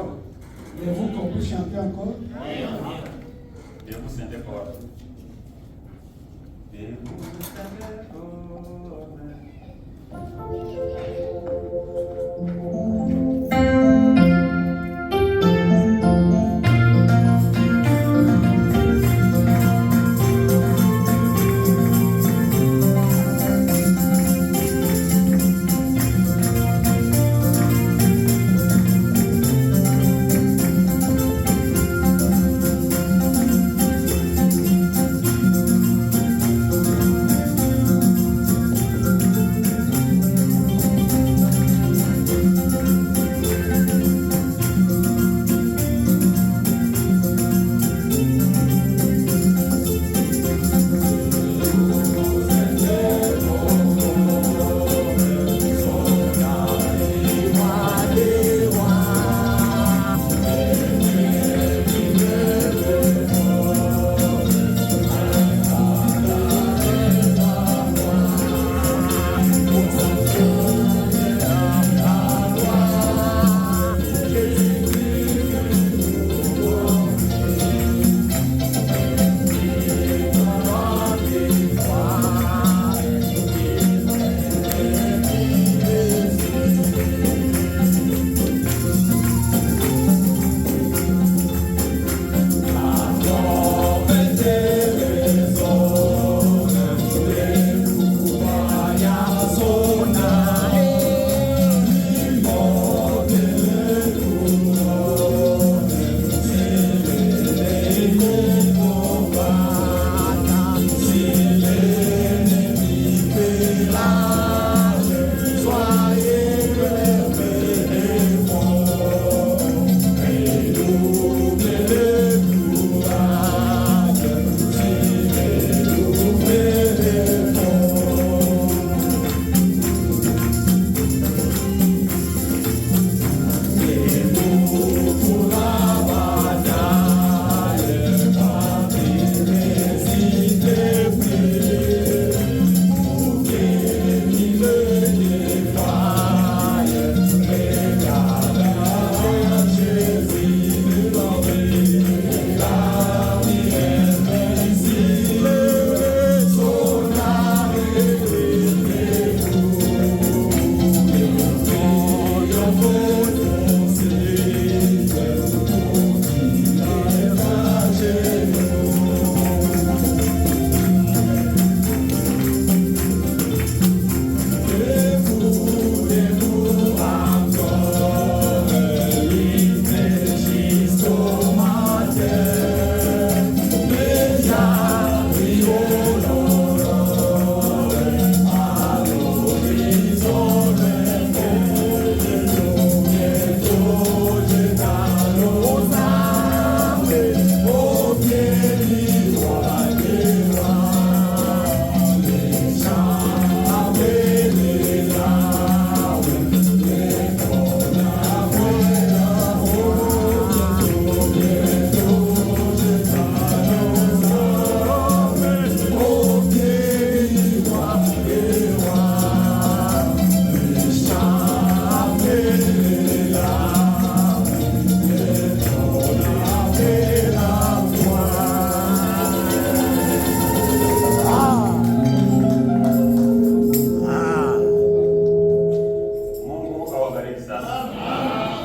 Et vous qu'on peut chanter encore? Et vous sentez quoi? Et vous sentez quoi?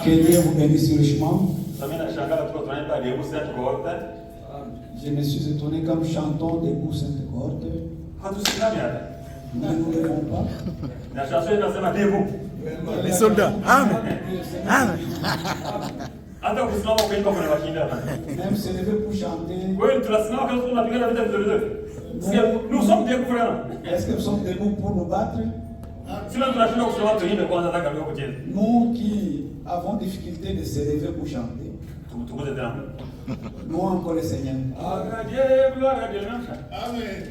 Que Dieu vous bénisse richement. Je me suis étonné comme chantons debout Sainte-Corte. Nous ne nous levons pas. Les soldats. Amen. Amen. Même se lever pour chanter. Nous sommes des frères. Est-ce que nous sommes debout pour nous battre? Nous qui avons difficulté de se lever pour chanter. Nous encore le Seigneur. Amen.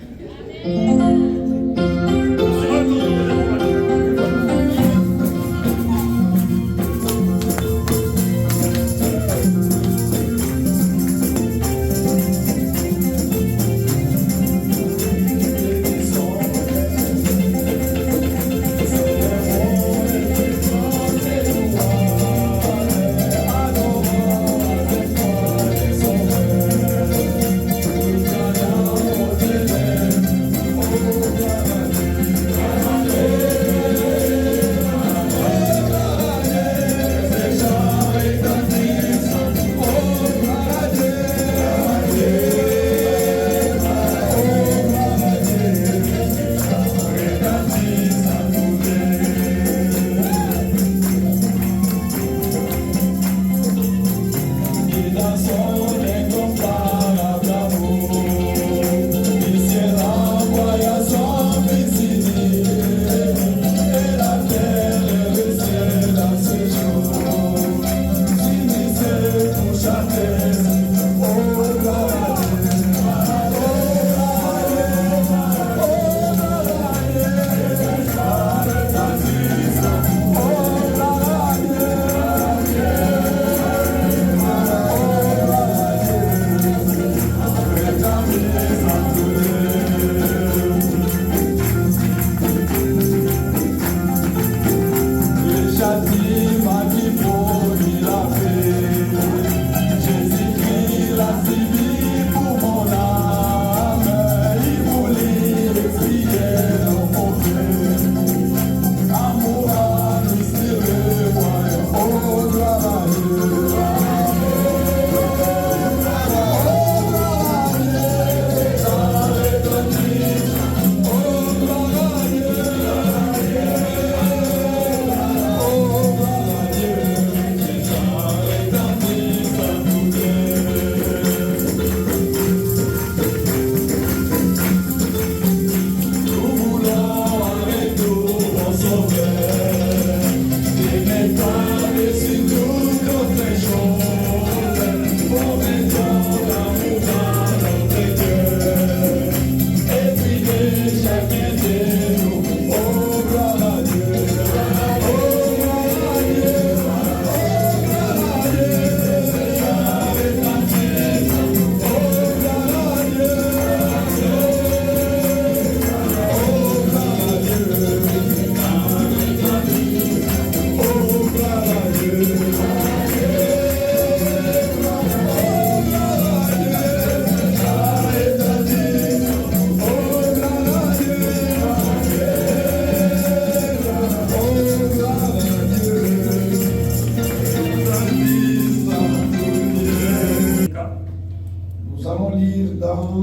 lire dans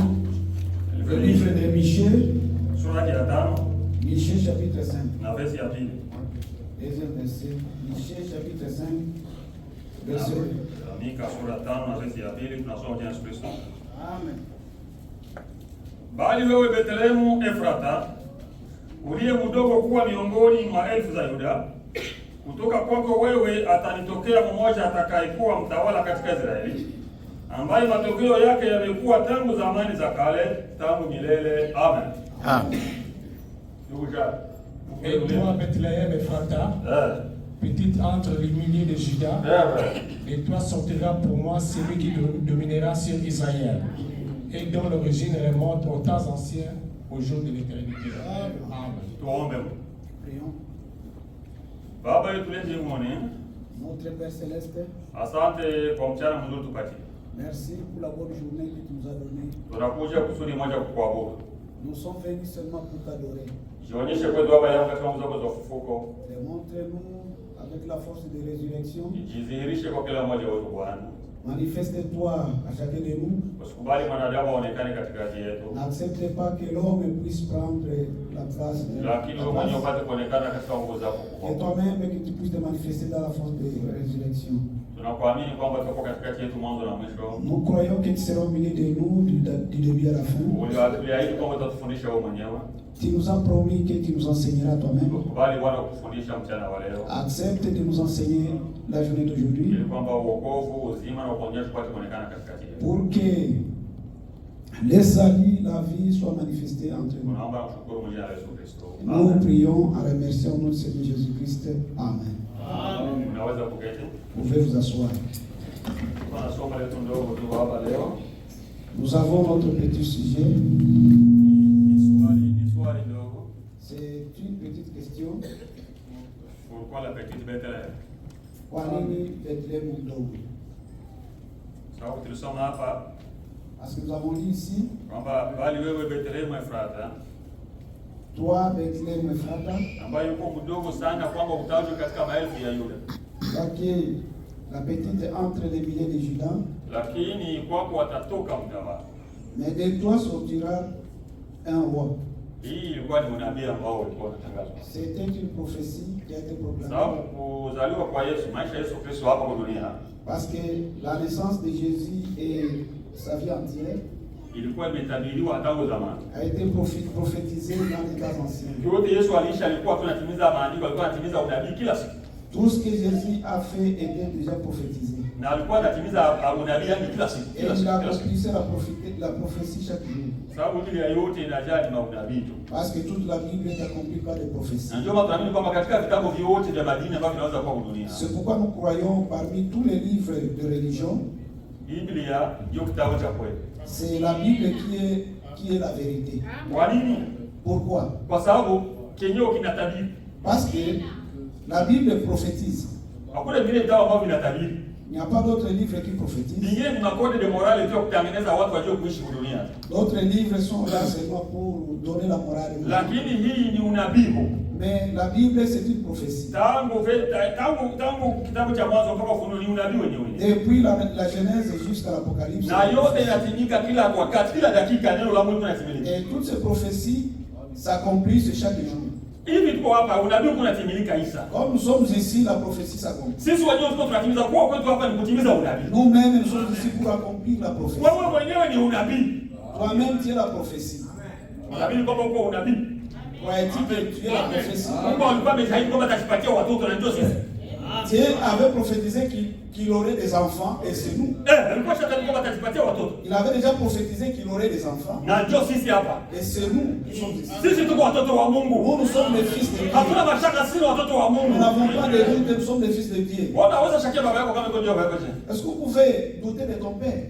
le livre de Michée, Sura ya 5 Michée chapitre 5. na verse ya 2. Deuxième verset. Michée chapitre 5, verset. Mika sura 5 na verse ya 2 tunasoma kwa Yesu Kristo. Amen. Bali wewe Bethlehemu Efrata, uliye mdogo kuwa miongoni mwa elfu za Yuda, kutoka kwako wewe atanitokea mmoja atakayekuwa mtawala katika Israeli, ambaye matokeo yake yamekuwa tangu zamani za kale, tangu milele. Amen. Amen. Et toi, Bethléem Ephrata, petite entre les milliers de Judas, et toi sortira pour moi celui qui dominera sur Israël, et dont l'origine remonte aux temps anciens, au jour de l'éternité. Amen. Tuombe. Prions. Baba yetu lezi mwone, Notre Père Céleste, asante kwa mchana mzuri tupatie. merci pour la bonne journée que tu nous as donnée. Tunakuja kusudi moja kukuabudu. Nous sommes venus seulement pour t'adorer. Jionyeshe kwetu Baba yangu katika nguvu zako za ufufuko. Démontre-nous avec la force de résurrection. Jidhihirishe kwa kila mmoja wetu Bwana. Manifeste-toi à chacun de nous. Usikubali mwanadamu aonekane katikati yetu, N'accepte pas que l'homme puisse prendre la place de lakini wewe mwenyewe upate kuonekana katika nguvu zako et kubwa. toi-même que tu puisses te manifester dans la force de résurrection. Tunakuamini kwamba tutakuwa katikati yetu mwanzo na mwisho. Nous croyons que tu seras au milieu de nous du début à la fin. Uliahidi kwamba utatufundisha wewe mwenyewe. Tu nous as promis que tu nous enseigneras toi-même. Ukubali Bwana kufundisha mchana wa leo, Accepte de nous enseigner la journée d'aujourd'hui ili kwamba uokovu, uzima na uponyaji upate kuonekana katikati yetu. pour que les saluts, la vie soient manifestés entre nous. Tunaomba kushukuru mwenyewe Yesu Kristo. Nous prions en remerciant notre Seigneur Jésus-Christ. Amen. Unaweza kuketi. Vous pouvez vous asseoir. Kuna somo letu ndogo tu hapa leo. Nous avons notre petit sujet. Ni swali ndogo. C'est une petite question. Pourquoi la petite Bethlehem? Kwa nini Bethlehem mdogo? Sababu tulisoma hapa Parce que nous avons dit ici, kwamba bali wewe Bethlehemu Efrata, toi Bethlehem Ephrata, ambaye yuko mdogo sana kwamba utajwa katika maelfu ya Yuda, qui la petite entre les milliers de Judas, lakini kwako watatoka mtawala. mais de toi sortira un roi. Hii ilikuwa ni unabii ambao ulikuwa unatangazwa. C'était une prophétie qui a été proclamée. Sababu kuzaliwa kwa Yesu, maisha ya Yesu Kristo hapa kwa dunia, Parce que la naissance de Jésus et sa vie entière ilikuwa imetabiriwa tangu zamani. a été prophétisée dans les cas anciens. Yote Yesu alisha alikuwa tunatimiza maandiko, alikuwa anatimiza unabii kila siku. Tout ce que Jésus a fait était déjà prophétisé. Na alikuwa anatimiza unabii yani kila siku. Et il accomplissait la prophétie chaque jour. Sababu ile yote inajaa ni maunabii tu. Parce que toute la Bible est accomplie par des prophéties. Na ndio maana tunaamini kwamba katika vitabu vyote vya madini ambavyo vinaweza kuwa dunia, C'est pourquoi nous croyons parmi tous les livres de religion, Biblia ndio kitabu cha kweli. c'est la Bible qui est la vérité. Kwa nini? Pourquoi? Kwa sababu kenyewe kinatabiri. Parce que la Bible prophétise. Hakuna vile vitabu ambavyo vinatabiri. Il n'y a pas d'autres livres qui prophétisent. Vingine ni makodi de morale tu kutengeneza watu wajue kuishi dunia. D'autres livres sont là seulement pour donner la morale. Lakini hii ni unabii. Mais la Bible, c'est une prophétie. Tangu kitabu cha Mwanzo mpaka Ufunuo ni unabii wenyewe. Depuis la Genèse jusqu'à l'Apocalypse. Na yote inatimika kila wakati, kila dakika neno la Mungu linatimilika. Et toutes ces prophéties s'accomplissent chaque jour. Hivi tuko hapa unabii unatimilika Isa. Comme nous sommes ici, la prophétie s'accomplit. Sisi wenyewe tuko tunatimiza kwa kwetu hapa ni kutimiza unabii. Nous-mêmes, nous sommes ici pour accomplir la prophétie. Wewe mwenyewe ni unabii. Toi-même, tu es la prophétie. Unabii kwamba uko unabii. Crois-tu que tu es la prophétie? Mungu alikuwa ameahidi kwamba atajipatia watoto na ndio sisi. Dieu avait prophétisé qu'il aurait des enfants et c'est nous. Alikuwa shetani kwamba atajipatia watoto. Il avait déjà prophétisé qu'il aurait des enfants Na ndio sisi hapa. et c'est nous qui sommes ici. Sisi tuko watoto wa Mungu. Nous sommes les fils de Dieu. Hatuna mashaka sisi watoto wa Mungu. Nous n'avons pas de doute, nous sommes les fils de Dieu. Unaweza shakia baba yako kama ndio baba yako. Est-ce que vous pouvez douter de ton père?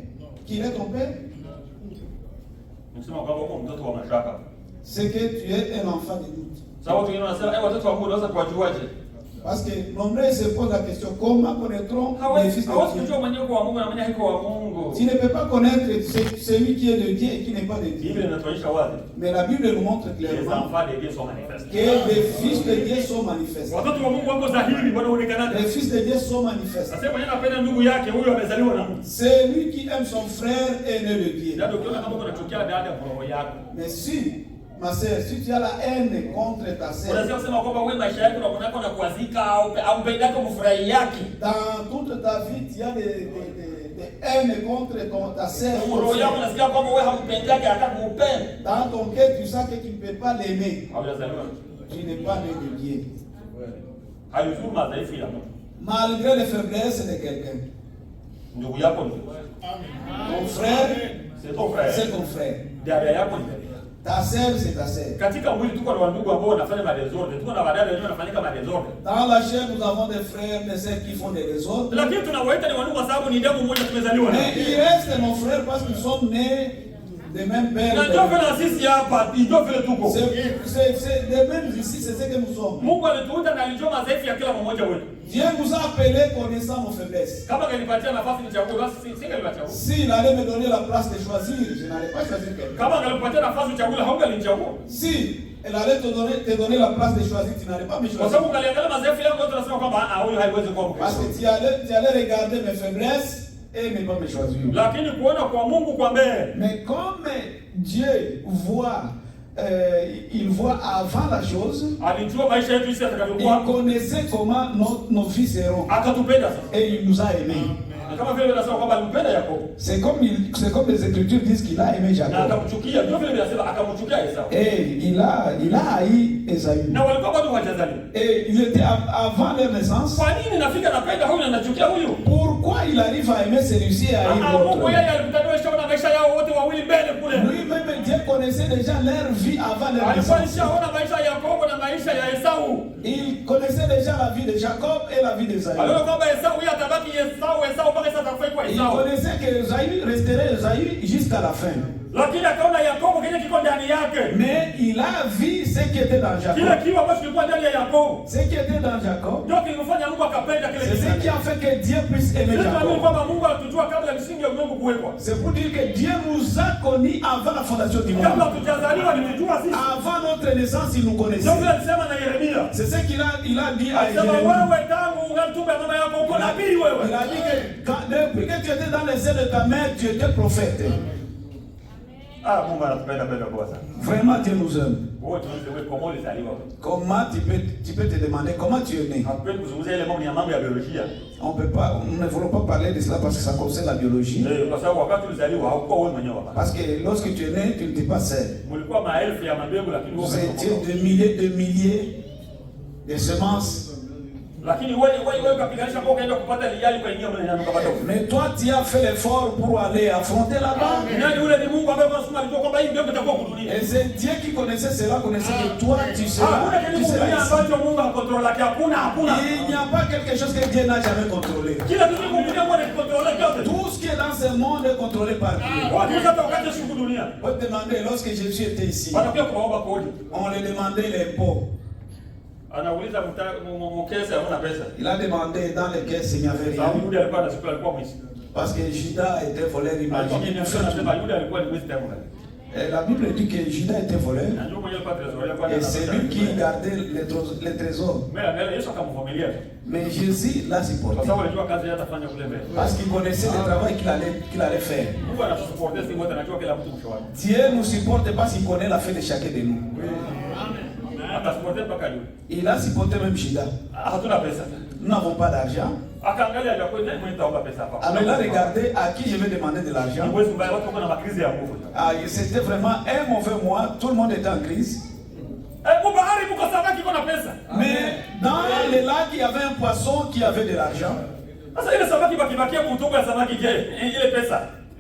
Qu'il est ton père? Nisema kwamba uko mtoto wa mashaka. C'est que tu es un enfant de doute. Sababu wengine wanasema watoto wa Mungu wanaweza kuwajuaje? Parce que nombreux se posent la question, comment connaîtront les fils de Dieu? Tu ne peux pas connaître celui qui est de Dieu et qui n'est pas de Dieu. Mais la Bible nous montre clairement que les fils de Dieu sont manifestés. Les fils de Dieu sont manifestés. Celui qui aime son frère est né de Dieu. Mais si, ma sœur, si tu as la haine contre ta sœur, dans toute ta vie, tu as des haine contre ta sœur, dans ton cœur, tu sais que tu ne peux pas l'aimer. Tu n'es pas né de Dieu. Malgré les faiblesses de quelqu'un. Ton frère, c'est ton frère. Ta sœur, c'est ta sœur. Dans la chair, nous avons des frères, des sœurs qui font des désordres. Mais il reste mon frère parce qu'ils sont nés de même père. C'est de même ici, c'est ce que nous sommes. Dieu nous a appelés connaissant nos faiblesses. S'il allait me donner la place de choisir, je n'allais pas choisir quelqu'un. Si elle allait te donner la place de choisir, tu n'allais pas me choisir. Parce que tu allais regarder mes faiblesses et ne pas me choisir. Mais comme Dieu voit, il voit avant la chose, il connaissait comment nos vies seront. Et il nous a aimés. C'est comme les Écritures disent qu'il a aimé Jacob. Et il a haï Esaü. Et il était avant leur naissance. Pourquoi il arrive à aimer celui-ci et à haïr l'autre? Lui-même, Dieu connaissait déjà leur vie avant leur naissance. Il connaissait déjà la vie de Jacob et la vie d'Esaü. Il connaissait que Esaü resterait Esaü jusqu'à la fin. Mais il a vu ce qui était dans Jacob. Ce qui était dans Jacob, c'est ce qui a fait que Dieu puisse aimer Jacob. C'est pour dire que Dieu nous a connus avant la fondation du monde. Avant notre naissance, il nous connaissait. C'est ce qu'il a dit à Jérémie. Il a dit que depuis que tu étais dans les ailes de ta mère, tu étais prophète. Vraiment, Dieu nous aime. Comment tu peux te demander comment tu es né? On peut pas, nous ne voulons pas parler de cela parce que ça concerne la biologie. Parce que lorsque tu es né, tu n'étais pas seul. Vous étiez de milliers de semences. Mais toi, tu as fait l'effort pour aller affronter là-bas. Et c'est Dieu qui connaissait cela, connaissait que toi, tu seras ici. Il n'y a pas quelque chose que Dieu n'a jamais contrôlé. Tout ce qui est dans ce monde est contrôlé par Dieu. On te demandait, lorsque Jésus était ici, on lui demandait l'impôt. Il a demandé dans les caisses il n'y avait rien. Parce que Judas était voleur. Imaginez. La Bible dit que Judas était voleur. Et c'est lui qui gardait les trésors. Mais Jésus l'a supporté. Parce qu'il connaissait le travail qu'il allait faire. Dieu nous supporte parce qu'il connaît la fin de chacun de nous. Il a supporté même Judas. Nous n'avons pas d'argent. Alors il a regardé à qui je vais demander de l'argent. C'était vraiment un mauvais mois. Tout le monde était en crise. Mais dans les lacs, il y avait un poisson qui avait de l'argent.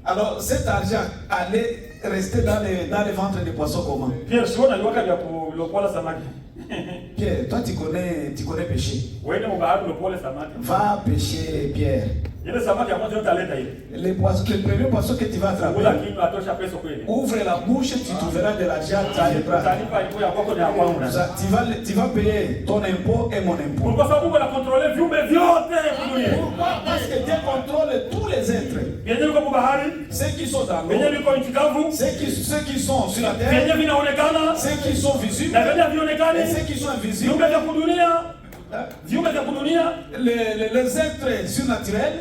Alors cet argent allait rester dans les ventres des poissons comment? Pierre, toi tu connais pêcher. Va pêcher, Pierre. Le premier poisson que tu vas attraper, ouvre la bouche, tu trouveras de l'argent dans les bras. Tu vas payer ton impôt et mon impôt. Pourquoi? Parce que Dieu contrôle tous les êtres. Ceux qui sont dans l'eau, ceux qui sont sur la terre, ceux qui sont visibles et ceux qui sont invisibles. Les êtres surnaturels,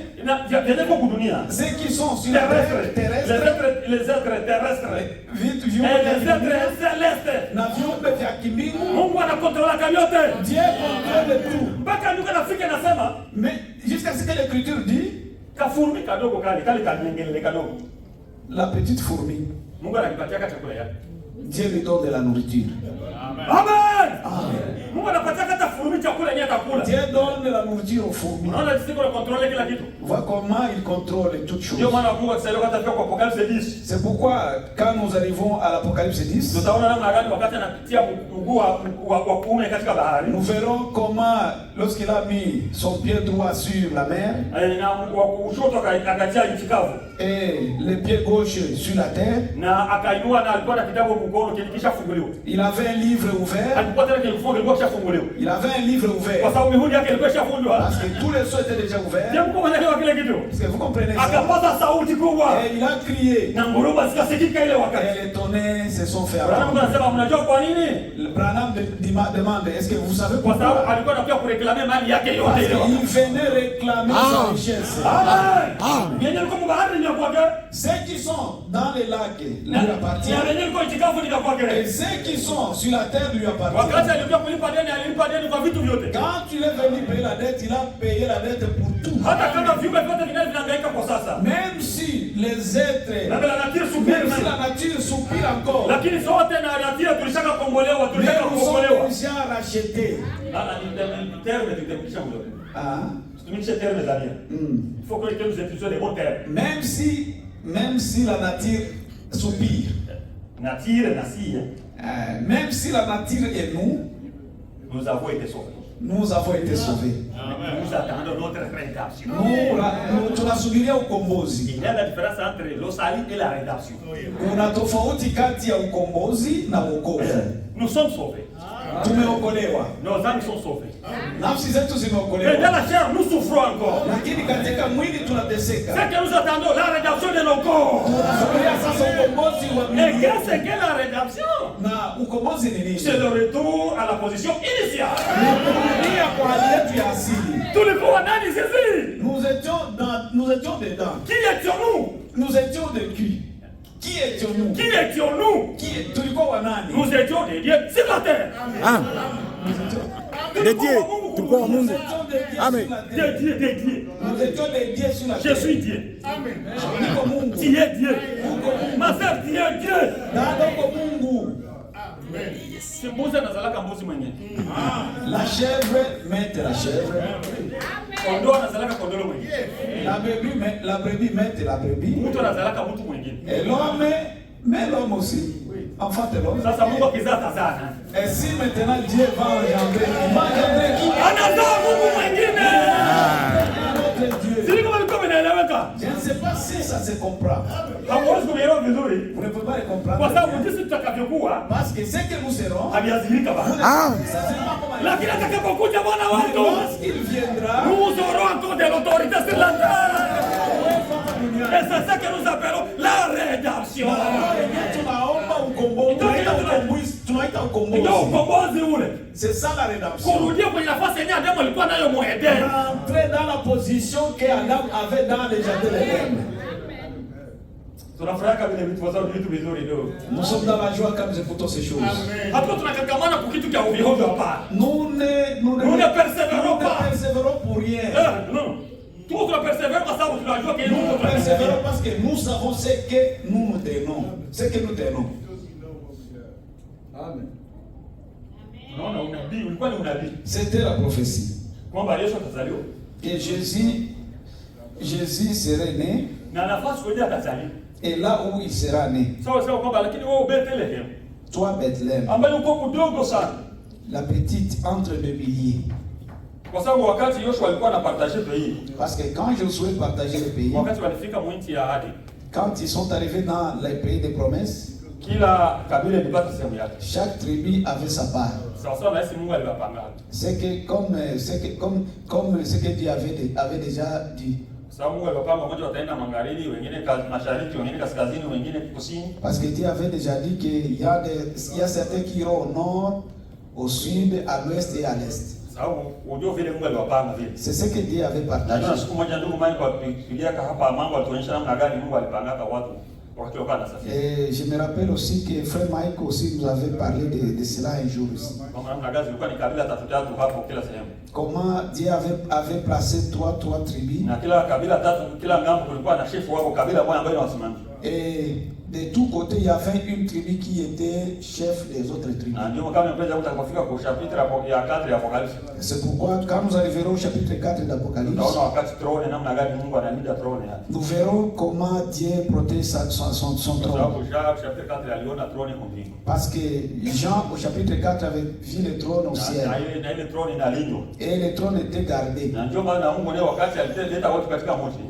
ceux qui sont sur la terre terrestre, les êtres terrestres et les êtres célestes. Dieu contrôle tout. Mais jusqu'à ce que l'Écriture dit, la petite fourmi, Dieu lui donne de la nourriture. Amen. Dieu donne de la nourriture aux fourmis. Vois comment il contrôle toutes choses. C'est pourquoi quand nous arrivons à l'Apocalypse 10, nous verrons comment lorsqu'il a mis son pied droit sur la mer et le pied gauche sur la terre, il avait un livre ouvert. Il avait un livre ouvert. Parce que tous les sceaux étaient déjà ouverts. Est-ce que vous comprenez ça? Et il a crié. Et les tonnerres se sont fait avoir. Branham demande, est-ce que vous savez pourquoi? Parce qu'il venait réclamer sa richesse. Ceux qui sont dans les lacs lui appartiennent. Et ceux qui sont sur la terre lui appartiennent. Quand il est venu payer la dette, il a payé la dette pour tout. Même si les êtres, même si la nature soupire encore, mais nous sommes déjà rachetés. Même si la nature soupire, même si la nature est nous avons été sauvés. Nous avons été sauvés. Nous attendons notre rédemption. Tunasubiria ukombozi. Il y a la différence entre le salut et la rédemption. Kuna tofauti kati ya ukombozi na wokovu. Nous sommes sauvés. Tumeokolewa. Nos âmes sont sauvées. Nafsi zetu zimeokolewa. Mais dans la chair, nous souffrons encore. Lakini katika mwili tunateseka. C'est que nous attendons la rédemption de nos corps. Tunasubiria sasa ukombozi wa miili. Et qu'est-ce que la rédemption? Na ukombozi ni nini? C'est le retour à la position initiale. Kurudia kwa hali yetu ya asili. Tulikuwa nani sisi? Nous étions dedans. Qui étions-nous? Nous étions de qui? Qui étions-nous? Qui étions-nous? Tulikuwa wanani? Nous étions des dieux sur la terre. Des dieux. Tulikuwa wa Mungu. Amen. Des dieux. Nous étions des dieux sur la terre. Je suis Dieu. Amen. Tu es Dieu. Ma sœur, tu es Dieu. La chèvre met la chèvre. La brebis met la brebis. Et l'homme met l'homme aussi. Enfant de l'homme. Et si maintenant Dieu va engendrer qui? Je ne sais pas si ça se comprend. Vous ne pouvez pas le comprendre. Parce que ce que nous serons, lorsqu'il viendra, nous aurons encore de l'autorité sur la terre. Et c'est ça que nous appelons la rédemption. C'est ça la rédemption. Rentrer dans la position qu'Adam avait dans les jardins d'Éden. Nous sommes dans la joie quand nous écoutons ces choses. Nous ne persévérons pour rien. Nous persévérons parce que nous savons ce que nous tenons. Ce que nous tenons. Amen. C'était la prophétie. Que Jésus serait né. Et là où il sera né. Toi, Bethléem, la petite entre deux milliers. Kwa sababu wakati Yoshua alikuwa anapartager pays. Parce que quand Josué partageait le pays, wakati walifika mwinti ya ahadi, quand ils sont arrivés dans les pays de promesses, kila kabila ilipata sehemu yake. Chaque tribu avait sa part. Sawa na Mungu alibapanga. C'est que comme ce que Dieu avait déjà dit. Sababu Mungu alibapanga mmoja wataenda magharibi, wengine mashariki, wengine kaskazini, wengine kusini. Parce que Dieu avait déjà dit qu'il y a certains qui iront au nord, au sud, à l'ouest et à l'est. C'est ce que Dieu avait partagé. Et je me rappelle aussi que Frère Mike aussi nous avait parlé de cela un jour ici. Comment Dieu avait placé trois tribus. Et de tous côtés, il y avait une tribu qui était chef des autres tribus. C'est pourquoi, quand nous arriverons au chapitre 4 d'Apocalypse, nous verrons comment Dieu protège son trône. Parce que Jean, au chapitre 4, avait vu le trône au ciel. Et le trône était gardé.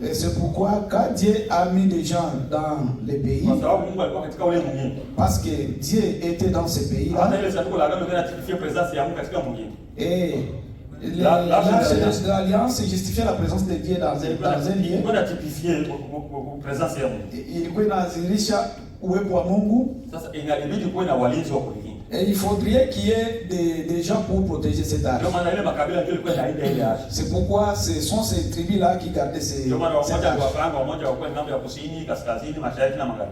Et c'est pourquoi, quand Dieu a mis des gens dans les pays, parce que Dieu était dans ces pays-là, et l'arche de l'alliance justifiait la présence de Dieu dans un lieu. Ilikuwa inazirisha uwepo wa Mungu. Et il faudrait qu'il y ait des gens pour protéger cette arche. C'est pourquoi ce sont ces tribus-là qui gardaient cette arche.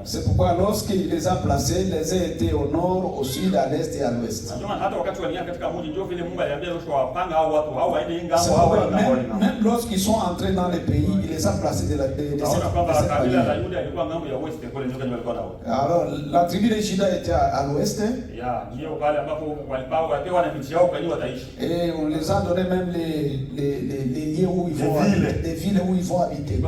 C'est pourquoi lorsqu'il les a placés, les a été au nord, au sud, à l'est et à l'ouest. Même lorsqu'ils sont entrés dans les pays, il les a placés de cette manière. Alors, la tribu de Juda était à l'ouest. Et on les a donné même les lieux où ils vont habiter, les villes où ils vont habiter.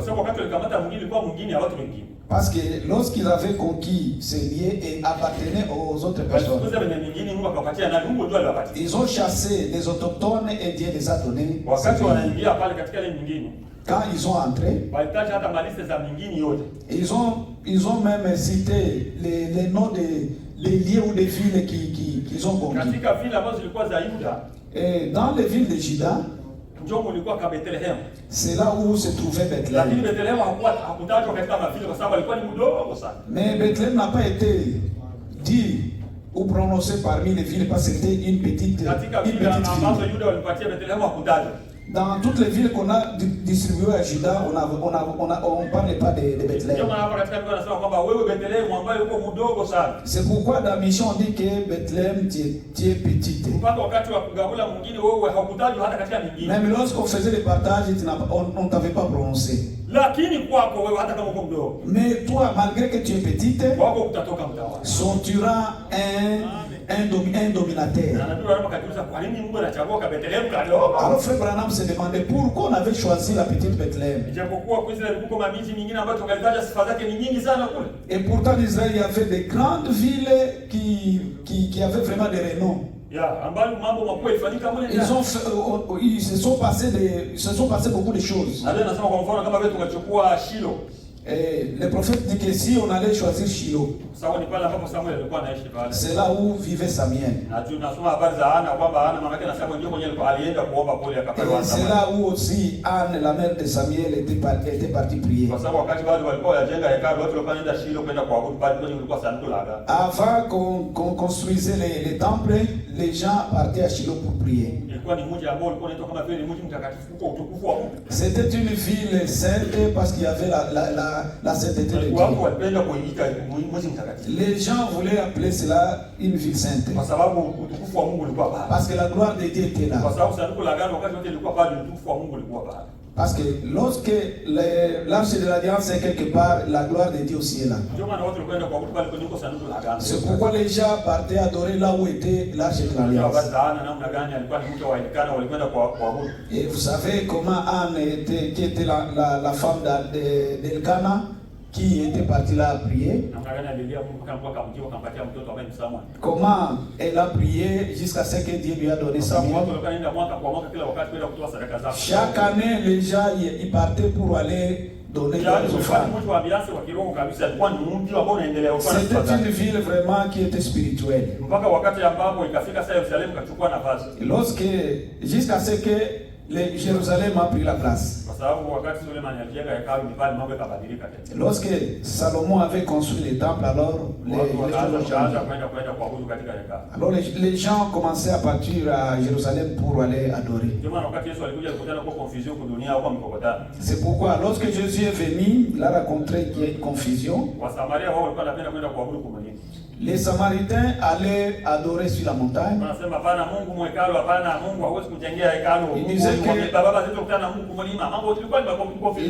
Parce que lorsqu'ils avaient conquis ces lieux et appartenaient aux autres personnes, ils ont chassé les autochtones et Dieu les a donnés. Quand ils sont entrés, ils ont même cité les noms des lieux ou des villes qu'ils ont conquis. Et dans les villes de Juda, c'est là où se trouvait Bethléem. Mais Bethléem n'a pas été dit ou prononcé parmi les villes parce que c'était une petite ville. Dans toutes les villes qu'on a distribuées à Juda, on ne parlait pas de Bethléem. C'est pourquoi dans la mission on dit que Bethléem tu es petite. Même lorsqu'on faisait le partage, on ne t'avait pas prononcé. Mais toi, malgré que tu es petite, sortira un dominateur. Alors Frère Branham se demandait pourquoi on avait choisi la petite Bethléem. Et pourtant en Israël, il y avait des grandes villes qui avaient vraiment des renoms. Ils se sont passés beaucoup de choses. Et le prophète dit que si on allait choisir Shiloh, c'est là où vivait Samuel. Et c'est là où aussi Anne, la mère de Samuel, était partie prier. Avant qu'on construisait les temples, les gens partaient à Shiloh pour prier. C'était une ville sainte parce qu'il y avait la sainteté de Dieu. Les gens voulaient appeler cela une ville sainte. Parce que la gloire de Dieu était là. Parce que lorsque l'arche de l'alliance est quelque part, la gloire de Dieu aussi est là. C'est pourquoi les gens partaient adorer là où était l'arche de l'alliance. Et vous savez comment Anne qui était la femme d'Elkana, qui était partie là à prier. Comment elle a prié jusqu'à ce que Dieu lui a donné sa vie. Chaque année, les gens ils partaient pour aller donner des offrandes. C'était une ville vraiment qui était spirituelle. Jusqu'à ce que Jérusalem a pris la place. Lorsque Salomon avait construit les temples, alors les gens commençaient à partir à Jérusalem pour aller adorer. C'est pourquoi lorsque Jésus est venu, il a rencontré qu'il y a une confusion. Les Samaritains allaient adorer sur la montagne. Ils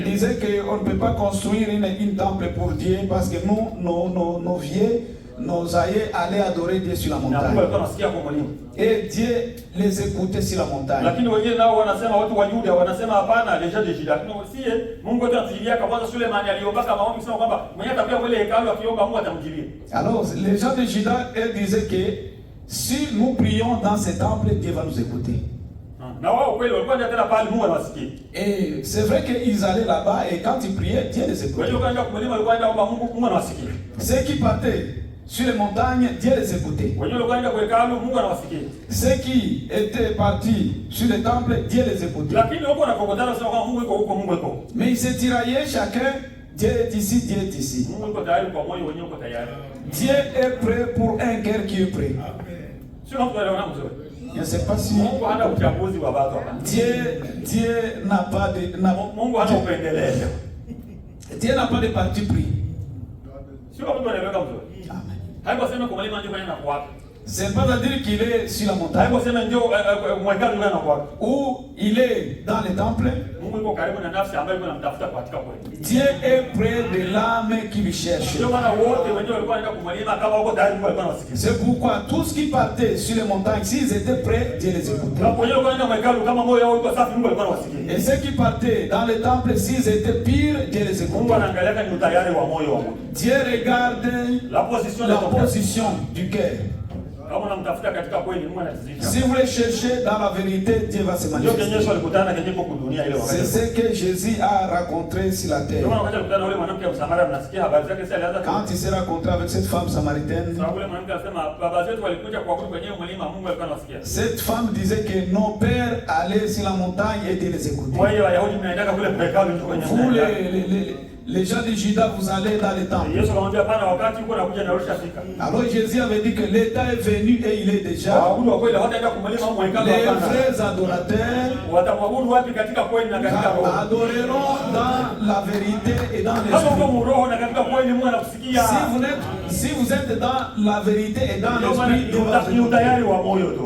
disaient qu'on ne peut pas construire une temple pour Dieu parce que nos vieux, nos aïeux allaient adorer Dieu sur la montagne. Et Dieu les écoutait sur la montagne. Alors les gens de Juda disaient que si nous prions dans ce temple, Dieu va nous écouter. Et c'est vrai qu'ils allaient là-bas et quand ils priaient, Dieu les écoutait. Ceux qui partaient sur les montagnes, Dieu les écoutait. Ceux qui étaient partis sur les temples, Dieu les écoutait. Mais ils setiraillaient chacun. Dieu est ici, Dieu est ici. Dieu est prêt pour un cœur qui est prêt. Je ne sais pas si Dieu n'a pas de Dieu n'a pas de parti pris. C'est pas à dire qu'il est sur la montagne ou il est dans les temples. Dieu est près de l'âme qui lui cherche. C'est pourquoi tous ceux qui partaient sur les montagnes, s'ils étaient prêts, Dieu les écoutait. Et ceux qui partaient dans les temples, s'ils étaient pires, Dieu les écoutait. Dieu regarde la position du cœur. Si vous les cherchez dans la vérité, Dieu va se manifester. C'est ce que Jésus a rencontré sur la terre. Quand il s'est rencontré avec cette femme samaritaine, cette femme disait que nos pères allaient sur la montagne et Dieu les écoutait. Vous les gens de Juda, vous allez dans les temples. Alors Jésus avait dit que l'État est venu et il est déjà. Les vrais adorateurs adoreront dans la vérité et dans l'esprit. Si vous êtes dans la vérité et dans l'esprit,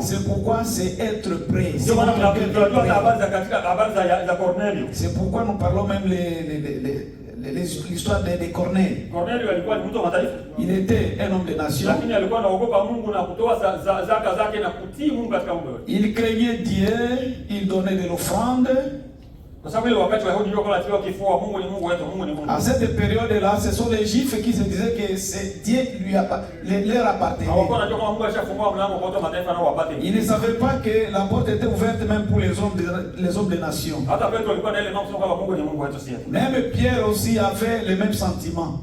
c'est pourquoi c'est être prêt. C'est pourquoi nous parlons même l'histoire de Corneille. Il était un homme de nation. Il craignait Dieu, il donnait de l'offrande. À cette période-là, ce sont les Juifs qui se disaient que c'est Dieu leur appartenait. Ils ne savaient pas que la porte était ouverte même pour les hommes des nations. Même Pierre aussi avait les mêmes sentiments.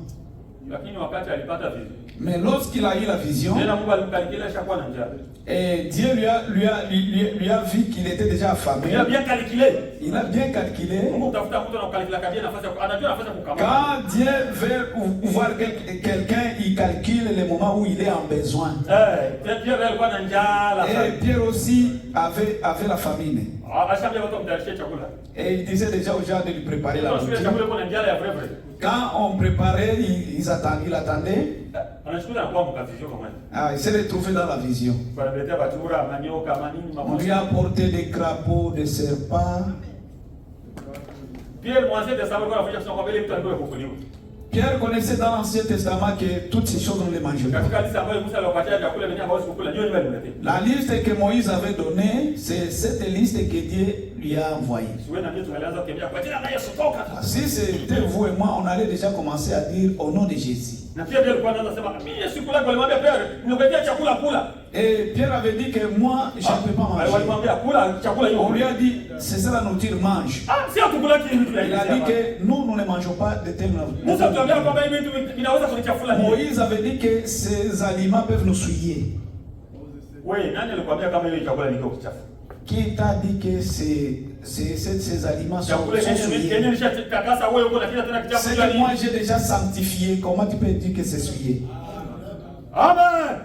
Mais lorsqu'il a eu la vision, et Dieu lui a vu qu'il était déjà affamé. Il a bien calculé. Quand Dieu veut voir quelqu'un, il calcule le moment où il est en besoin. Et Pierre aussi avait la famine. Et il disait déjà aux gens de lui préparer la nourriture. Quand on préparait, il attendait. Il s'est retrouvé dans la vision. On lui a apporté des crapauds, des serpents. Pierre connaissait dans l'Ancien Testament que toutes ces choses on les mangeait pas. La liste que Moïse avait donnée, c'est cette liste que Dieu lui a envoyée. Si c'était vous et moi, on allait déjà commencer à dire au nom de Jésus. Et Pierre avait dit que moi, je ne peux pas manger. On lui a dit, c'est ça la nourriture, mange. Il a dit que nous ne mangeons pas de telle nourriture. Moïse avait dit que ces aliments peuvent nous souiller. Qui t'a dit que ces aliments sont souillés? C'est que moi j'ai déjà sanctifié. Comment tu peux dire que c'est souillé? Amen.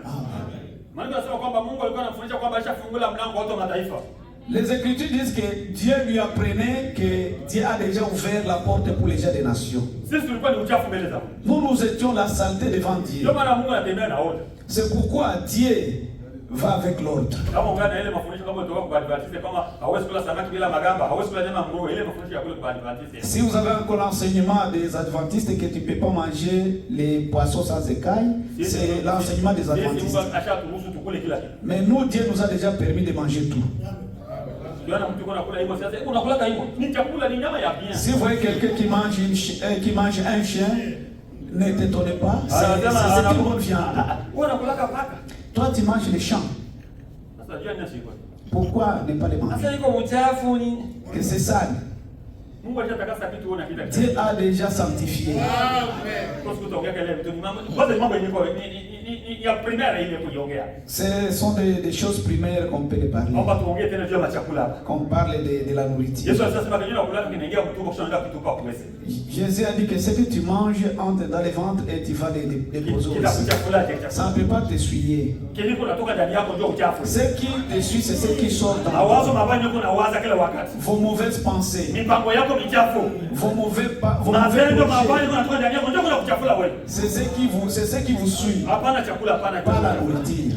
Les Écritures disent que Dieu lui apprenait que Dieu a déjà ouvert la porte pour les gens des nations. Nous étions la saleté devant Dieu. C'est pourquoi Dieu va avec l'ordre. Si vous avez encore l'enseignement des adventistes que tu ne peux pas manger les poissons sans écailles, c'est l'enseignement des adventistes. Mais nous, Dieu nous a déjà permis de manger tout. Si vous voyez quelqu'un qui mange un chien, ne t'étonnez pas, c'est une bonne viande. Toi, tu manges les champs. Pourquoi ne pas les manger? Que c'est sale. Dieu a déjà sanctifié. Ce sont des choses primaires qu'on peut parler. Qu'on parle de la nourriture. Jésus a dit que ce que tu manges entre dans les ventres et tu vas les déposer aussi. Ça ne peut pas te souiller. Ce qui te suit, c'est ce qui sort dans vos mauvaises pensées. Vos mauvais c'est ce qui vous suit, pas la nourriture.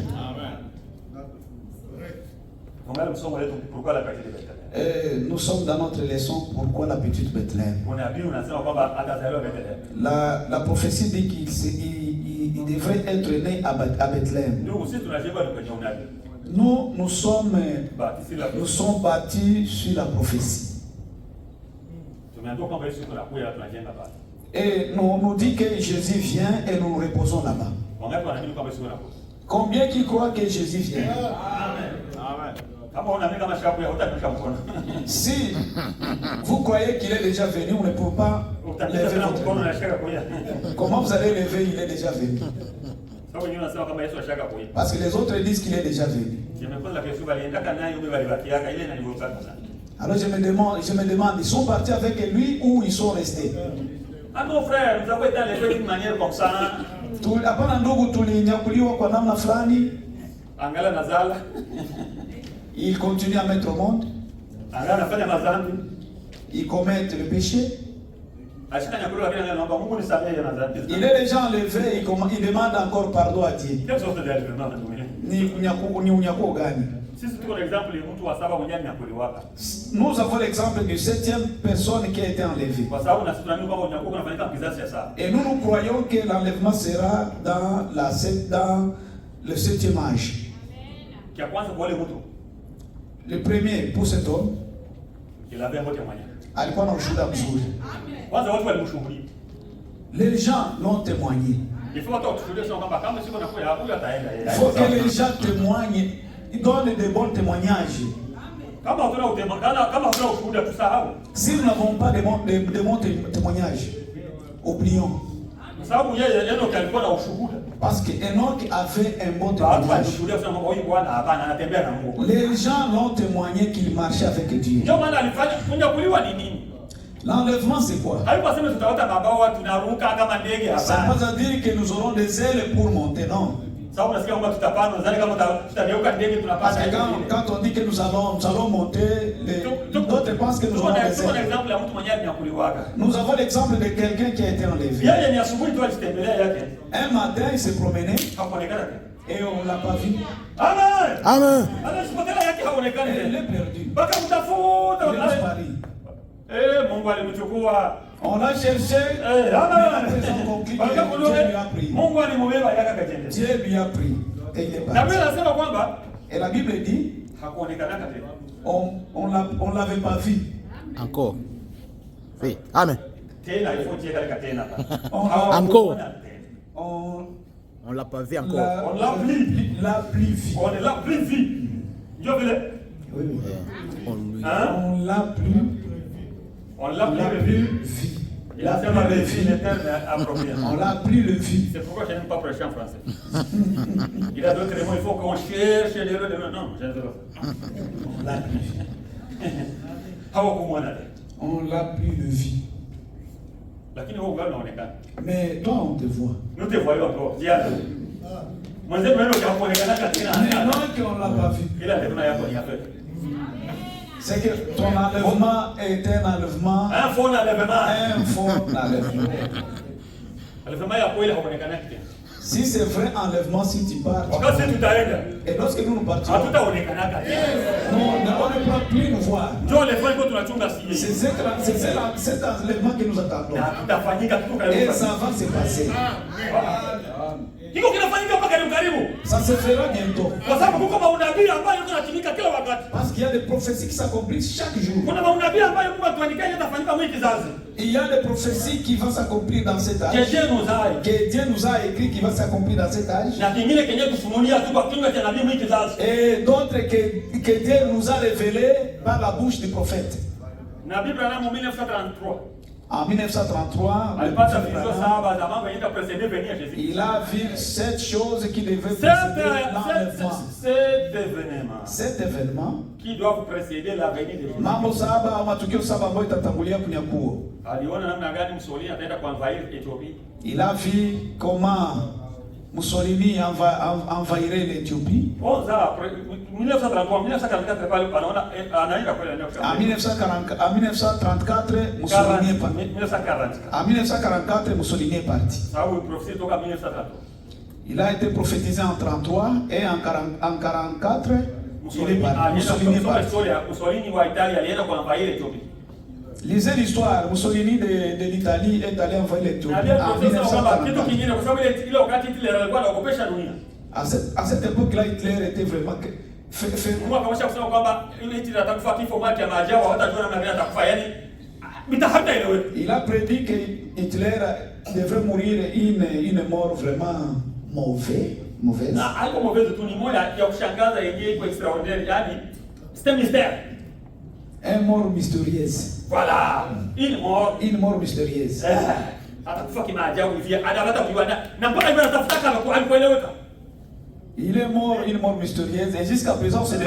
Nous sommes dans notre leçon pourquoi la petite Bethléem. La prophétie dit qu'il devrait être né à Bethléem. Nous sommes bâtis sur la prophétie. Et nous dit que Jésus vient et nous nous reposons là-bas. Combien qui croient que Jésus vient? Si vous croyez qu'il est déjà venu, on ne peut pas lever votre main. Comment vous allez lever, il est déjà venu? Parce que les autres disent qu'il est déjà venu. Alors je me demande, ils sont partis avec lui ou ils sont restés? Ah non frère, nous avons été enlevés d'une manière comme ça. Ils continuent à mettre au monde. Ils commettent le péché. Il est déjà enlevé, il demande encore pardon à Dieu. Nous avons l'exemple de 7e personne qui a été enlevée. Et nous croyons que l'enlèvement sera dans le 7e âge. Le premier pour cet homme, alikuwa na ushuhuda mzuri. Les gens l'ont témoigné. Il faut que les gens témoignent. Ils donnent de bons témoignages. Si nous n'avons pas de bons témoignages, oublions. Parce qu'Enoch avait un bon témoignage. Les gens l'ont témoigné qu'il marchait avec Dieu. L'enlèvement, c'est quoi? Ça ne veut pas dire que nous aurons des ailes pour monter, non. Parce que quand on dit que nous allons monter, d'autres pensent que nous aurons des ailes. Nous avons l'exemple de quelqu'un qui a été enlevé. Un matin, il s'est promené et on ne l'a pas vu. Amen. Amen. Il est perdu. Il est disparu. On l'a cherché. Dieu lui a pris. Dieu lui a pris. Et il est parti. Et la Bible dit, on ne l'avait pas vu. Encore. Oui. Amen. Encore. On l'a pas vu encore. On l'a plus vu. On l'a plus vu. Oui. On l'a plus. On l'a plus vu. Il a tellement le vu le terme approprié. On l'a plus le vu. C'est pourquoi je n'aime pas prêcher en français. Il a d'autres mots, il faut qu'on cherche les mots. Non, je ne sais pas. On l'a plus vu. On l'a plus le vu. Mais toi, on te voit. Nous te voyons encore. Mais non qu'on ne l'a pas vu. C'est que ton enlèvement est un enlèvement. Un faux enlèvement. Un faux enlèvement. Si c'est vrai enlèvement, si tu pars. Et lorsque nous partons, on ne peut plus nous voir. C'est cet enlèvement que nous attendons. Et ça va se passer. Ça se fera bientôt. Parce qu'il y a des prophéties qui s'accomplissent chaque jour. Il y a des prophéties qui vont s'accomplir dans cet âge. Que Dieu nous a écrit qui va s'accomplir dans cet âge. Et d'autres que Dieu nous a révélées par la bouche du prophète. En 1933, il a vu 7 choses qui devaient précéder l'enlèvement. 7 événements qui doivent précéder la venue de Jésus. Il a vu comment Mussolini envahirait l'Éthiopie. En 1934, Mussolini est parti. En 1944, Mussolini est parti. Il a été prophétisé en 1933 et en 1944, il est parti. Mussolini est parti. Lisez l'histoire. Mussolini de l'Italie est allé envahir l'Éthiopie en 1944. À cette époque-là, Hitler était vraiment... Il a prédit que Hitler devrait mourir une mort vraiment mauvaise. C'est un mystère. Un mort mystérieuse. Voilà, une mort mystérieuse. Il est mort, une mort mystérieuse, et jusqu'à présent, c'est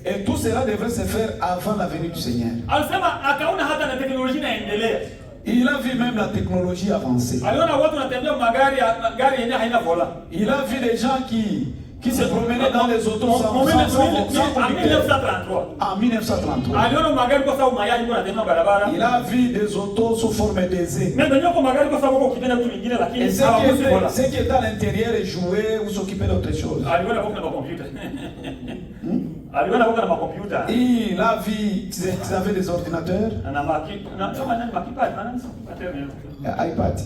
et tout cela devrait se faire avant la venue du Seigneur. Il a vu même la technologie avancée. Il a vu des gens qui se promenaient dans les autos sans conducteur. En 1933. Il a vu des autos sous forme d'aisés. Et ceux qui étaient à l'intérieur jouaient ou s'occupaient d'autre chose. Il a vu qu'ils avaient des ordinateurs. iPad.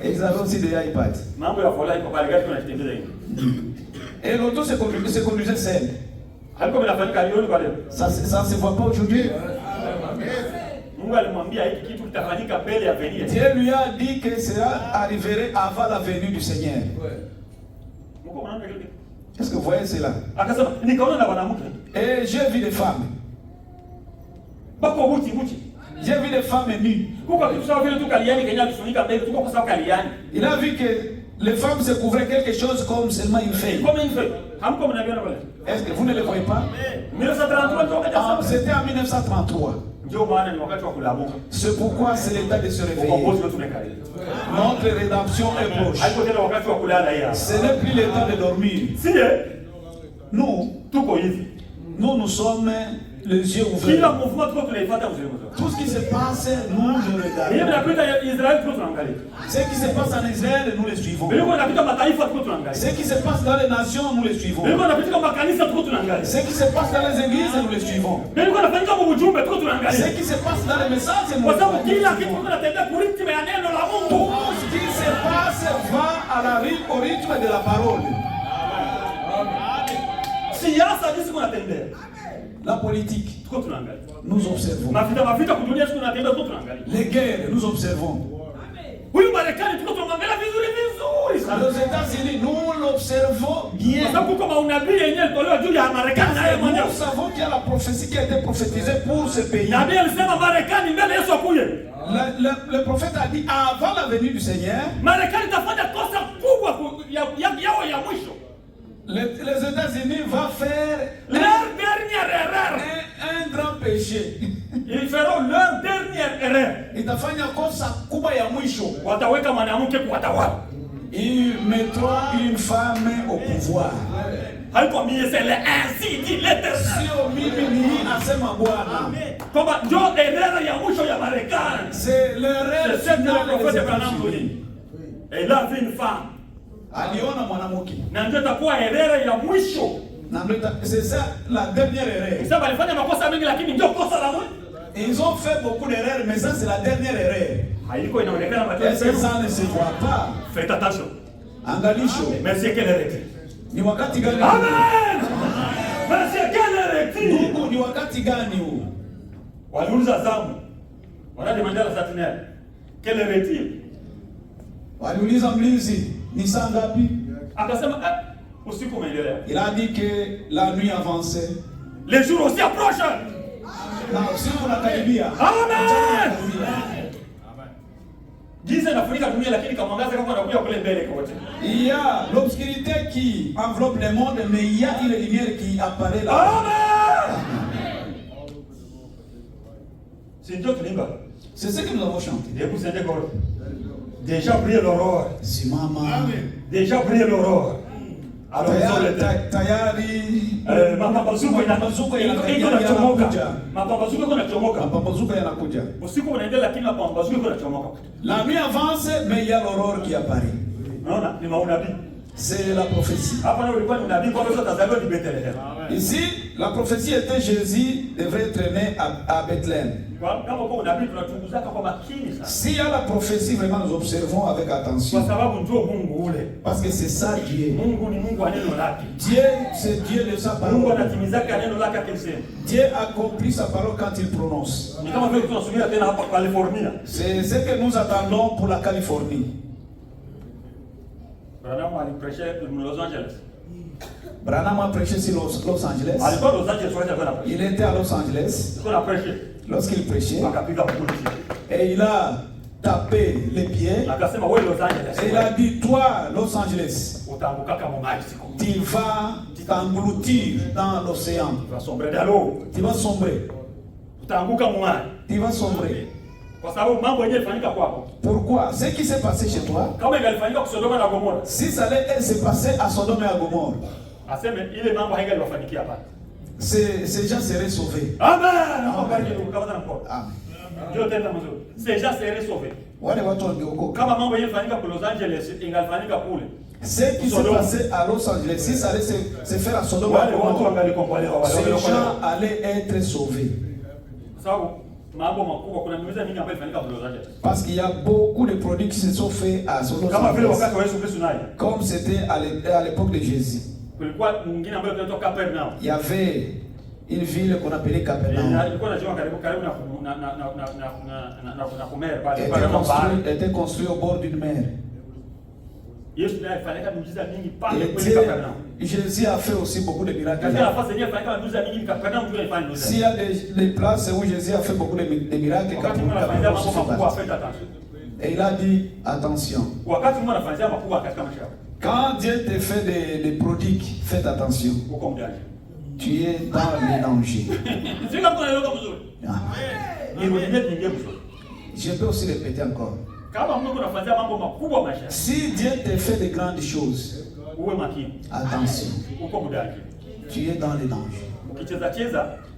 Ils avaient aussi des iPads. Et l'auto se conduisait seul. Ça ne se voit pas aujourd'hui. Dieu lui a dit que cela arriverait avant la venue du Seigneur. Est-ce que vous voyez cela? Et j'ai vu des femmes. J'ai vu des femmes nues. Il a vu que les femmes se couvraient quelque chose comme seulement une feuille. Est-ce que vous ne le voyez pas? C'était en 1933. C'est pourquoi c'est l'état de se réveiller. Notre rédemption est proche. Ce n'est plus le temps de dormir. Nous sommes les yeux ouverts. Tout ce qui se passe, nous le regardons. Ce qui se passe en Israël, nous le suivons. Ce qui se passe dans les nations, nous le suivons. Ce qui se passe dans les églises, nous le suivons. Ce qui se passe dans les messages, nous le suivons. Tout ce qui se passe va au rythme de la parole. La politique, nous observons. Les guerres, nous observons. Aux États-Unis, nous l'observons bien. Nous savons qu'il y a la prophétie qui a été prophétisée pour ce pays. Le prophète a dit avant la venue du Seigneur, les États-Unis vont faire leur dernière erreur. Un grand péché. Ils feront leur dernière erreur. Ils mettront une femme au pouvoir. C'est ainsi dit l'Éternel. C'est l'erreur. C'est ce que le prophète Branham dit. Et là, c'est une femme. C'est ça la dernière erreur. Ils ont fait beaucoup d'erreurs, mais ça c'est la dernière erreur. Est-ce que ça ne se voit pas? Faites attention. Angalisho. Merci quelle erreur. Ni wakati gani? Amen. Merci quelle erreur. Mungu ni wakati gani huu? Waliuliza zamu. Wanademandia la satinelle. Quelle erreur? Waliuliza mlinzi ni saa ngapi? Akasema usiku umeendelea. Il a dit que la nuit avançait. Les jours aussi approchent. Na usiku unakaribia. Amen. Giza inafunika dunia lakini kama mwangaza kama unakuja kule mbele kote. Il y a l'obscurité qui enveloppe le monde, mais il y a une lumière qui apparaît là. Amen. C'est Dieu qui limba. C'est ce que nous avons chanté. Déjà brille l'aurore. Déjà brille l'aurore. Alors tayari mapambazuko yanakuja. Usiku unaendelea lakini mapambazuko yanachomoka. La nuit avance mais il y a l'aurore qui apparaît. Unaona ni maunabii. C'est la prophétie. Ici, la prophétie était Jésus devrait être né à Bethléem. S'il y a la prophétie, vraiment nous observons avec attention. Parce que c'est ça Dieu. Dieu, c'est Dieu de sa parole. Dieu accomplit sa parole quand il prononce. C'est ce que nous attendons pour la Californie. Branham a prêché Los Angeles. Branham a prêché sur Los Angeles. Il était à Los Angeles. Lorsqu'il prêchait, et il a tapé les pieds. Et il a dit, toi, Los Angeles, tu vas t'engloutir dans l'océan. Tu vas sombrer. Tu vas sombrer. Pourquoi? Ce qui s'est passé chez toi, si ça allait se passer à Sodome et à Gomorrhe, ces gens seraient sauvés. Amen. Ces gens seraient sauvés. Ce qui s'est passé à Los Angeles, si ça allait se faire à Sodome et à Gomorrhe, ces gens allaient être sauvés. Parce qu'il y a beaucoup de produits qui se sont faits à Los Angeles. Comme c'était à l'époque de Jésus. Il y avait une ville qu'on appelait Capernaum. Elle était construite au bord d'une mer. Jésus a fait aussi beaucoup de miracles. S'il y a des places où Jésus a fait beaucoup de miracles, et il a dit attention. Quand Dieu te fait des prodiges, faites attention. Tu es dans les dangers. Je peux aussi répéter encore. Si Dieu te fait de grandes choses, attention, tu es dans les dangers.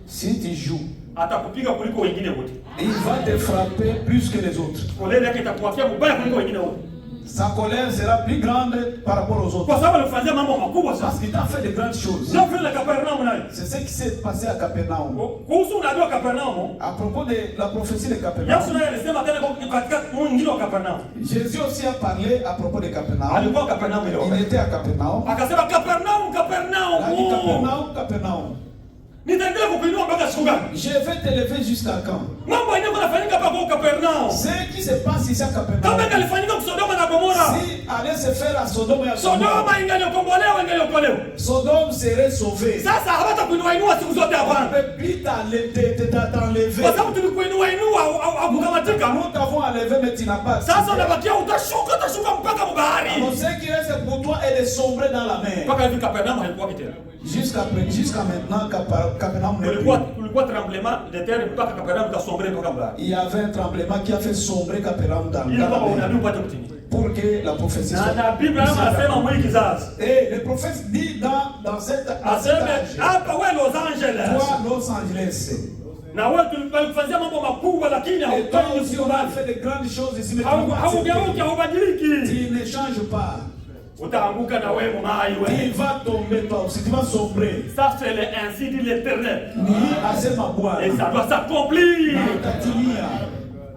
Si tu joues, atakupiga kuliko wengine wote. Il va te frapper plus que les autres. Kolele yake itakuwakia mbaya kuliko wengine wote. Sa colère sera plus grande par rapport aux autres. Kwa sababu alifanya mambo makubwa sana. Parce qu'il a fait de grandes choses. C'est ce qui s'est passé à Capernaum. Kuhusu unabii wa Capernaum, à propos de la prophétie de Capernaum, Yesu naye alisema tena katika mwingine wa Capernaum. Jésus aussi a parlé à propos de Capernaum. Alikuwa Capernaum ile. Il était à Capernaum. Akasema Capernaum, Capernaum. Capernaum, Capernaum. Nitaendelea kukuinua mpaka siku gani? Je vais t'élever jusqu'à quand? Mambo yenyewe yanafanyika hapa kwa Capernaum. Ce qui se passe ici à Capernaum. Kama ingalifanyika kwa Sodoma na Gomora. Si allait se faire à Sodome et à Gomorrhe. Sodoma ingaliokombolewa, ingaliokolewa. Sodome serait sauvé. Sasa hawata kuinua siku zote hapana. On ne peut plus t'enlever. Kwa sababu tulikuinua au kukamatika. Nous t'avons enlevé mais tu n'as pas. Sasa unabakia utashuka mpaka mbahari. Alors ce qui reste pour toi est de sombrer dans la mer. Mpaka hivi Capernaum haikuwa kitendo. Jusqu'à maintenant, Capernaum n'est plus. Kulikuwa tremblement de terre mpaka Capernaum ikasombre mpaka mbali. Il y avait un tremblement qui a fait sombrer Capernaum dans la mer. Pour que la prophétie soit. La Bible anasema mwili kizazi. Et le prophète dit dans cette hapa wewe Los Angeles. Toi Los Angeles. Na wewe tulifanyia mambo makubwa lakini haufanyi aussi on a fait de grandes choses ici mais tu ne changes pas. Utaanguka na wewe mai wewe. Tu vas tomber toi aussi, tu vas sombrer. Ça c'est ainsi dit l'Éternel. Ni asema Bwana. Et ça doit s'accomplir. Utatimia.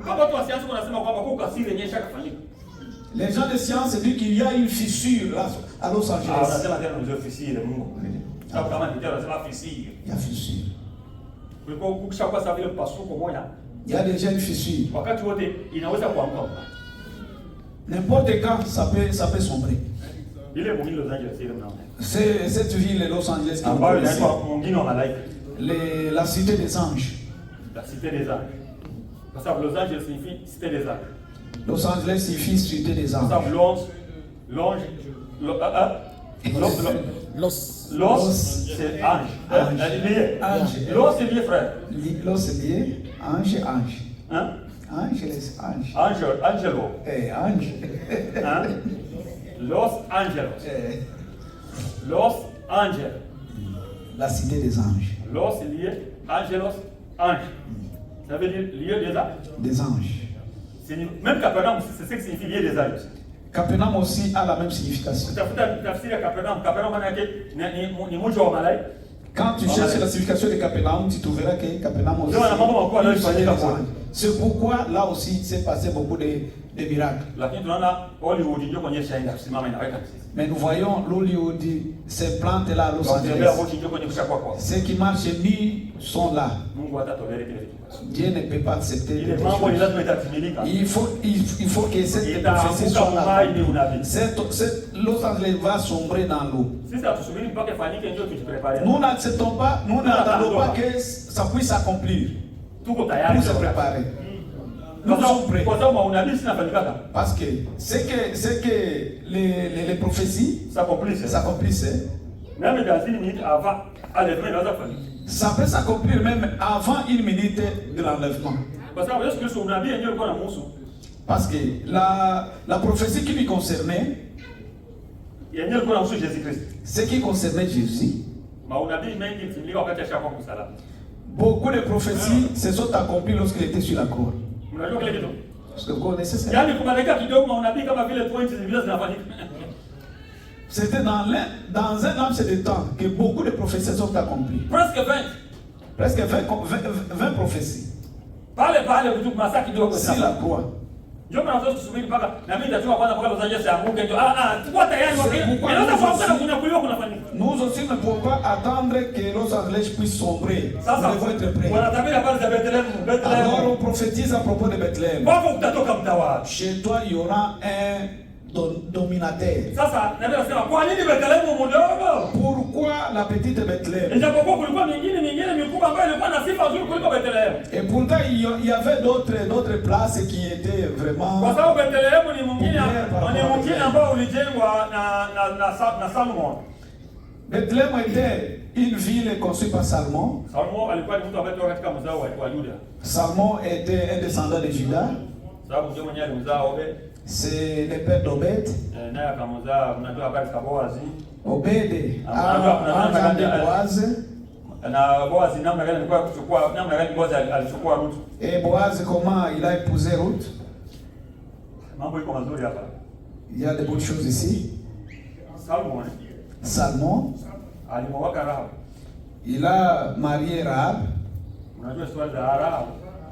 Kama tu asianze kunasema kwamba kwa kasiri yenyewe shakafanyika. Les gens de science disent qu'il y a une fissure là à Los Angeles. Ah, unasema tena ndio fissure Mungu. Sababu kama ndio unasema fissure. Il y a fissure. Kulikuwa ukishakuwa sawa vile pasuko moja. Il y a déjà une fissure. Wakati wote inaweza kuanguka. N'importe quand ça peut sombrer. C'est cette ville Los Angeles qui la cité des anges. La cité des anges. Parce que Los Angeles signifie cité des anges. Los Angeles signifie cité des anges. L'ange, l'os, c'est ange. L'os c'est lié, frère. L'os c'est lié, ange, ange. Hein? Angeles, ange. Angelo. Eh, ange. Hein? Los Angeles. Los Angeles. La cité des anges. Los c'est lié, Angelos, ange. Ça veut dire lié des anges. Des anges. Même Capernaum, c'est ce que signifie lié des anges. Capernaum aussi a la même signification. Quand tu cherches la signification de Capernaum, tu trouveras que Capernaum aussi. C'est pourquoi là aussi s'est passé beaucoup de miracles. Mais nous voyons l'Hollywood, ces plantes là à Los Angeles. Ceux qui marchent nus sont là. Dieu ne peut pas accepter. Il faut que cette prophétie soit là. Los Angeles va sombrer dans l'eau. Nous n'acceptons pas, nous n'attendons pas que ça puisse s'accomplir. Pour se préparer. Nous sommes prêts. Parce que c'est que les prophéties s'accomplissent. Même dans une minute avant l'enlèvement, ça peut s'accomplir même avant une minute de l'enlèvement. Parce que la prophétie qui lui concernait, ce qui concernait Jésus, beaucoup de prophéties se sont accomplies lorsqu'il était sur la croix. Parce que vous connaissez ça. C'était dans un laps de temps que beaucoup de prophéties sont accomplies. Presque 20 prophéties. C'est la croix. Nous aussi ne pouvons pas attendre que Los Angeles puisse sombrer. Nous devons être prêts. Alors on prophétise à propos de Bethléem. Chez toi il y aura un dominateur. Pourquoi la petite Bethléem? Et pourtant il y avait d'autres places qui étaient vraiment Bethléem était une ville construite par Salomon. Salomon était un descendant de Juda. C'est le père d'Obed. Obed a engendré Boaz. Et Boaz, comment il a épousé Ruth? Il y a de bonnes choses ici. Salmon, il a marié Rahab.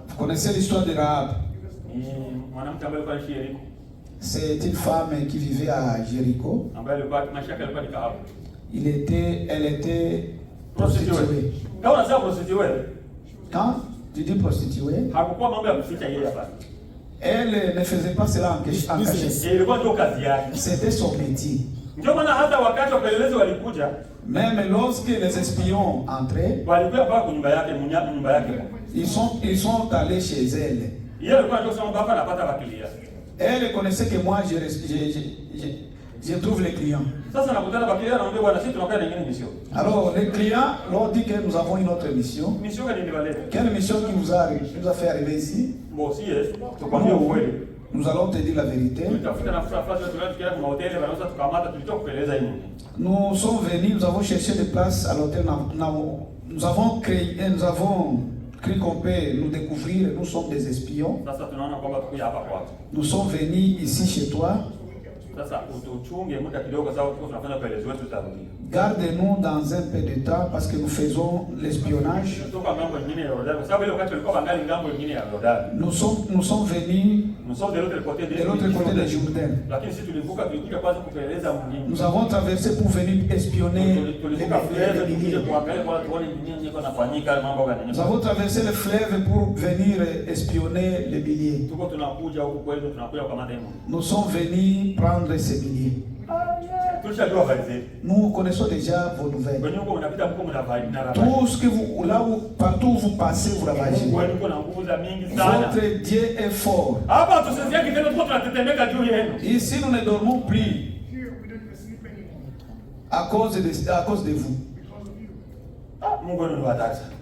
Vous connaissez l'histoire de Rahab? C'est une femme qui vivait à Jéricho. Elle était prostituée. Quand tu dis prostituée, elle ne faisait pas cela en cachette. C'était son métier. Même lorsque les espions entraient, ils sont allés chez elle. Elle connaissait que moi, je trouve les clients. Alors, les clients leur dit que nous avons une autre mission. Quelle mission qui nous a fait arriver ici? Nous allons te dire la vérité. Nous sommes venus, nous avons cherché des places à l'hôtel. Nous avons cru qu'on peut nous découvrir. Nous sommes des espions. Nous sommes venus ici chez toi. Garde-nous dans un peu de temps parce que nous faisons l'espionnage. Nous sommes venus de l'autre côté de Jourdain. Nous avons traversé pour venir espionner les milliers. Nous avons traversé le fleuve pour venir espionner les milliers. Nous sommes venus prendre ces milliers. Nous connaissons déjà vos nouvelles. Tout ce que vous, partout où vous passez, vous ravagez. Votre Dieu est fort. Ici, nous ne dormons plus à cause de vous.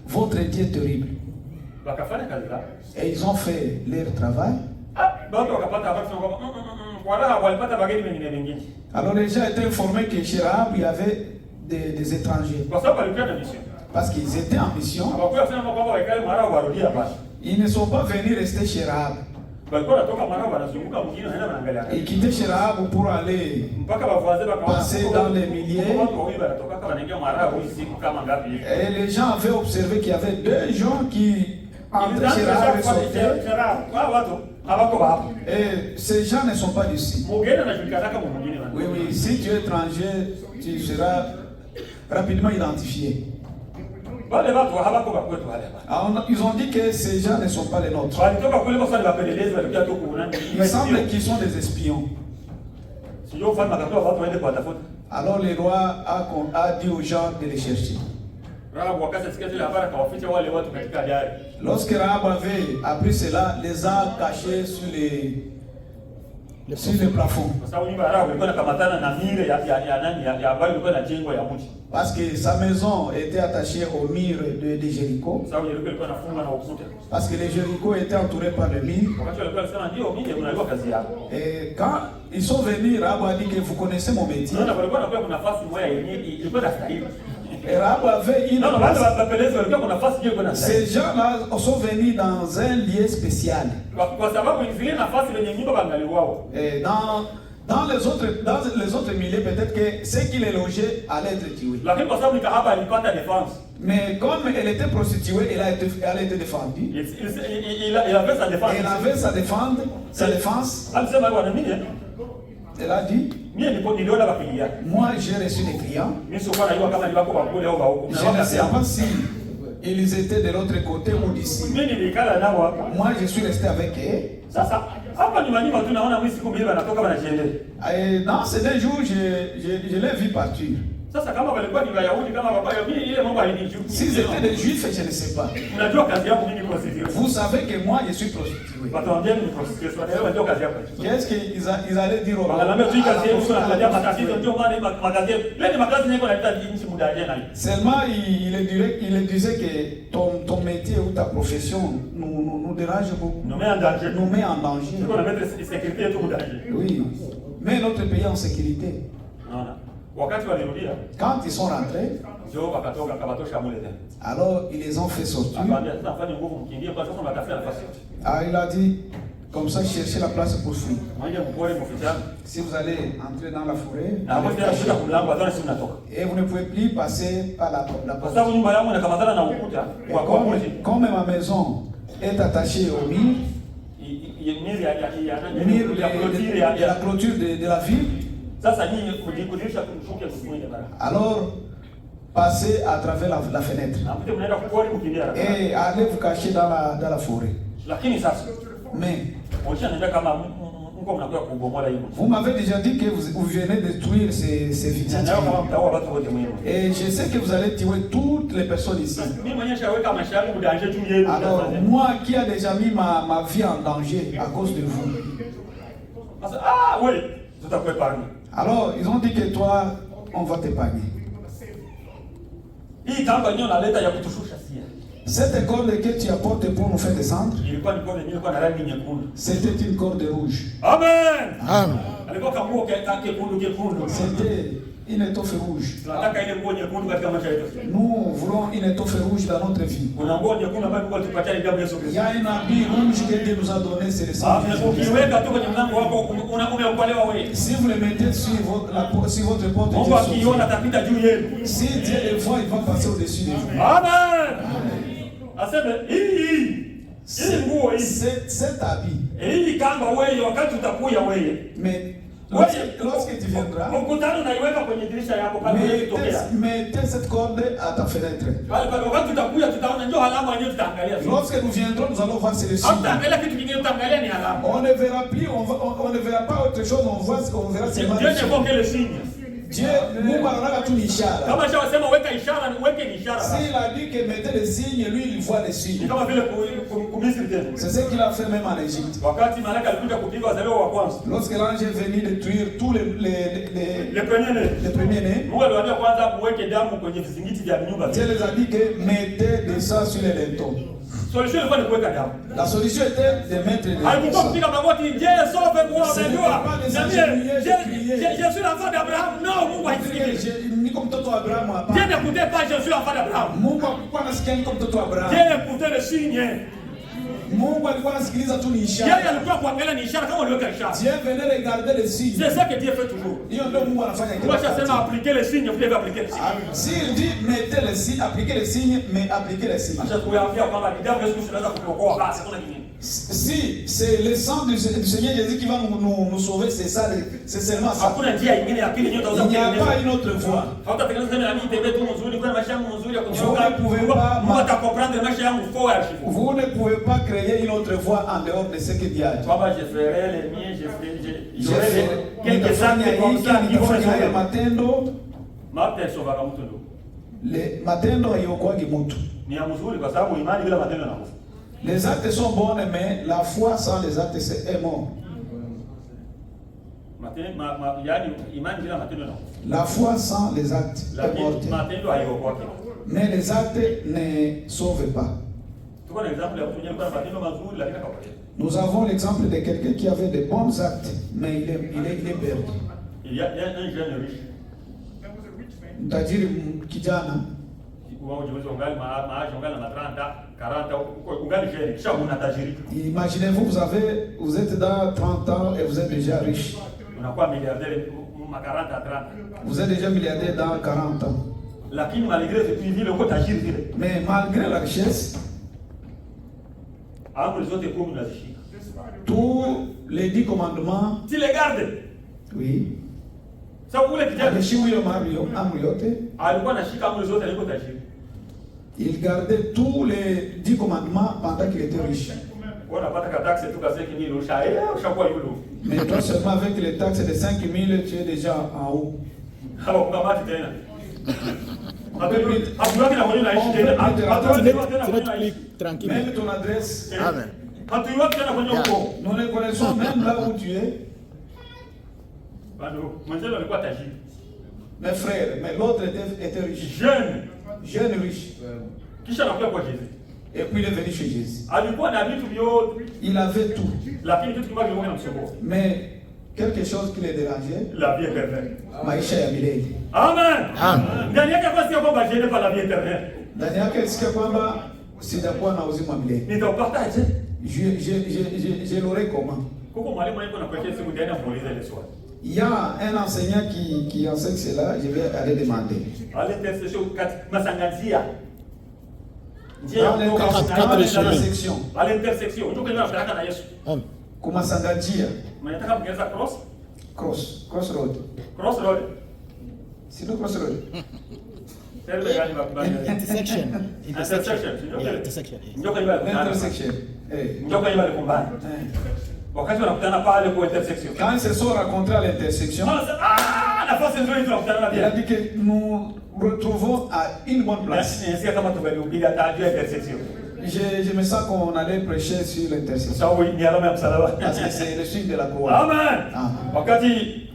Votre Dieu est terrible. Et ils ont fait leur travail. Alors les gens étaient informés que chez Rahab il y avait des étrangers. Parce qu'ils étaient en mission. Ils ne sont pas venus rester chez Rahab. Ils quittaient chez Rahab pour aller passer dans les milliers. Et les gens avaient observé qu'il y avait deux gens qui entraient chez Rahab et sortaient. Et ces gens ne sont pas d'ici. Oui, si tu es étranger, tu seras rapidement identifié. Alors, ils ont dit que ces gens ne sont pas les nôtres. Il semble qu'ils sont des espions. Alors le roi a dit aux gens de les chercher. Lorsque Rahab avait appris cela, les a cachés sur le plafond. Parce que sa maison était attachée au mur de Jéricho. Parce que les Jéricho étaient entourés par le mur. Et quand ils sont venus, Rahab a dit que vous connaissez mon métier. Et Rahab avait une place. Ces gens-là sont venus dans un lieu spécial. Et dans les autres milliers, peut-être que ceux qui les logeaient allaient être tués. Mais comme elle était prostituée, elle a été défendue. Il avait sa défense. Elle a dit, moi j'ai reçu des clients. Je ne sais pas si ils étaient de l'autre côté ou d'ici. Moi je suis resté avec eux. Et dans ces 2 jours, je l'ai vu partir. S'ils étaient des juifs, je ne sais pas. Vous savez que moi je suis prostitué. Qu'est-ce qu'ils allaient dire aux Seulement il disait que ton métier ou ta profession nous dérange beaucoup. Nous met en danger. Oui. Mais notre pays est en sécurité. Quand ils sont rentrés, alors ils les ont fait sortir. Ah, il a dit, comme ça, cherchez la place pour fuir. Si vous allez entrer dans la forêt, et vous ne pouvez plus passer par la porte. Comme ma maison est attachée au mur, la clôture de la ville, alors passez à travers la fenêtre et allez vous cacher dans la forêt. Mais vous m'avez déjà dit que vous venez détruire ces victimes. Et je sais que vous allez tuer toutes les personnes ici. Alors, moi qui a déjà mis ma vie en danger à cause de vous. Ah oui, tout à fait épargné. Alors, ils ont dit que toi, on va t'épargner. Cette corde que tu apportes pour nous faire descendre, c'était une corde rouge. Amen. Amen. C'était une étoffe rouge. Nous voulons une étoffe rouge dans notre vie. Il y a un habit rouge que Dieu nous a donné, c'est le sang. Si vous le mettez sur votre porte, si Dieu le voit, il va passer au-dessus de vous. Amen. Cet habit. Mais lorsque tu viendras, mettez cette corde à ta fenêtre. Lorsque nous viendrons, nous allons voir c'est le signe. On ne verra plus, on ne verra pas autre chose, on verra seulement le signe. Dieu, Mungu anataka tu ishara. Kama shawasema weka ishara, weke ishara. S'il a dit que mettez les signes, lui il voit les signes. Kama vile kumisri tena. C'est ce qu'il a fait même en Égypte. Wakati malaika alikuja kupiga wazaliwa wa kwanza. Lorsque l'ange est venu détruire tous les premiers-nés. Mungu aliwaambia kwanza muweke damu kwenye vizingiti vya nyumba. Dieu les a dit que mettez des sang sur les linteaux. Solution ilikuwa ni kuweka damu. La solution était de mettre des alikuwa kupiga magoti, Dieu sauve-moi, unajua. Je suis l'enfant d'Abraham. Non, Mungu haisikii. Niko mtoto wa Abraham hapa. Dieu n'écoutait pas, je suis l'enfant d'Abraham. Mungu alikuwa anasikia niko mtoto wa Abraham. Dieu écoutait le signe. Mungu alikuwa anasikiliza tu ni ishara. Yeye alikuwa kuangalia ni ishara kama uliweka ishara. Dieu venait regarder les signes. C'est ça que Dieu fait toujours. Hiyo ndio Mungu anafanya kila wakati. Kwa sema appliquer les signes, vous devez appliquer les signes. S'il dit mettez les signes, appliquez les signes, mais appliquez les signes. Acha kuambia kwamba ni damu Yesu tunaweza kuokoa basi kuna kingine. Si c'est le sang du Seigneur Jésus qui va nous sauver, c'est ça, c'est seulement ça. Hakuna njia nyingine ya pili nyota il n'y a pas une autre voie. Hautatengeneza tena mimi tebe tu mzuri kwa maisha yangu mzuri ya kunyooka. Vous ne pouvez pas comprendre maisha yangu fort archivo. Vous ne pouvez pas créer une autre voie en dehors de ce que Dieu a dit. Baba je ferai les miens, j'aurai quelques actes comme ça qui vont sauver matendo. Mateso vaka mtu ndo. Le matendo hayokuagi mtu. Ni ya mzuri kwa sababu imani bila matendo inakufa. Les actes sont bons, mais la foi sans les actes c'est mort. La foi sans les actes est morte. Mais les actes ne sauvent pas. Nous avons l'exemple de quelqu'un qui avait de bons actes, mais il est perdu. Il y a un jeune riche. C'est-à-dire kijana. Imaginez-vous, vous êtes dans 30 ans et vous êtes déjà riche. Vous êtes déjà milliardaire dans 40 ans. Mais malgré la richesse, tous les 10 commandements, tu les gardes. Oui. Il gardait tous les 10 commandements pendant qu'il était riche. Mais toi seulement avec les taxes de 5 000, tu es déjà en haut. Même ton adresse. Amen. Nous ne connaissons même là où tu es. Mes frères, mais l'autre était riche. Jeune riche. Et puis il est venu chez Jésus. Il avait tout. Mais quelque chose qui les dérangeait. La vie éternelle. Maisha ya milele. Amen. Amen. Ndani yake kwa sio kwamba je pas la vie éternelle. Ndani yake sikia kwamba sitakuwa na uzima milele. Nitaupataje? Je l'aurai comment? Kuko mwalimu yuko na question siku jana muulize ile swali. Il y a un enseignant qui enseigne cela, je vais aller demander. À l'intersection Masanganzia. Dans la section. À l'intersection. Ndio kwenye tunataka na Yesu. Kumasanganjia. Mnataka mgeza cross? Cross road. Cross road. Sio cross road. Intersection. Ndio kwenye intersection. Ndio kwenye kumbana. Wakati wanakutana pale kwa intersection. Quand ils se sont rencontrés à l'intersection, la face nzuri tunakutana na il a dit que nous retrouvons à une bonne place. Nasikia kama tumehubiri hata juu ya intersection. Je me sens qu'on allait prêcher sur l'intersection. Sawa, ni alama ya msalaba. Parce que c'est le signe de la croix. Amen. Wakati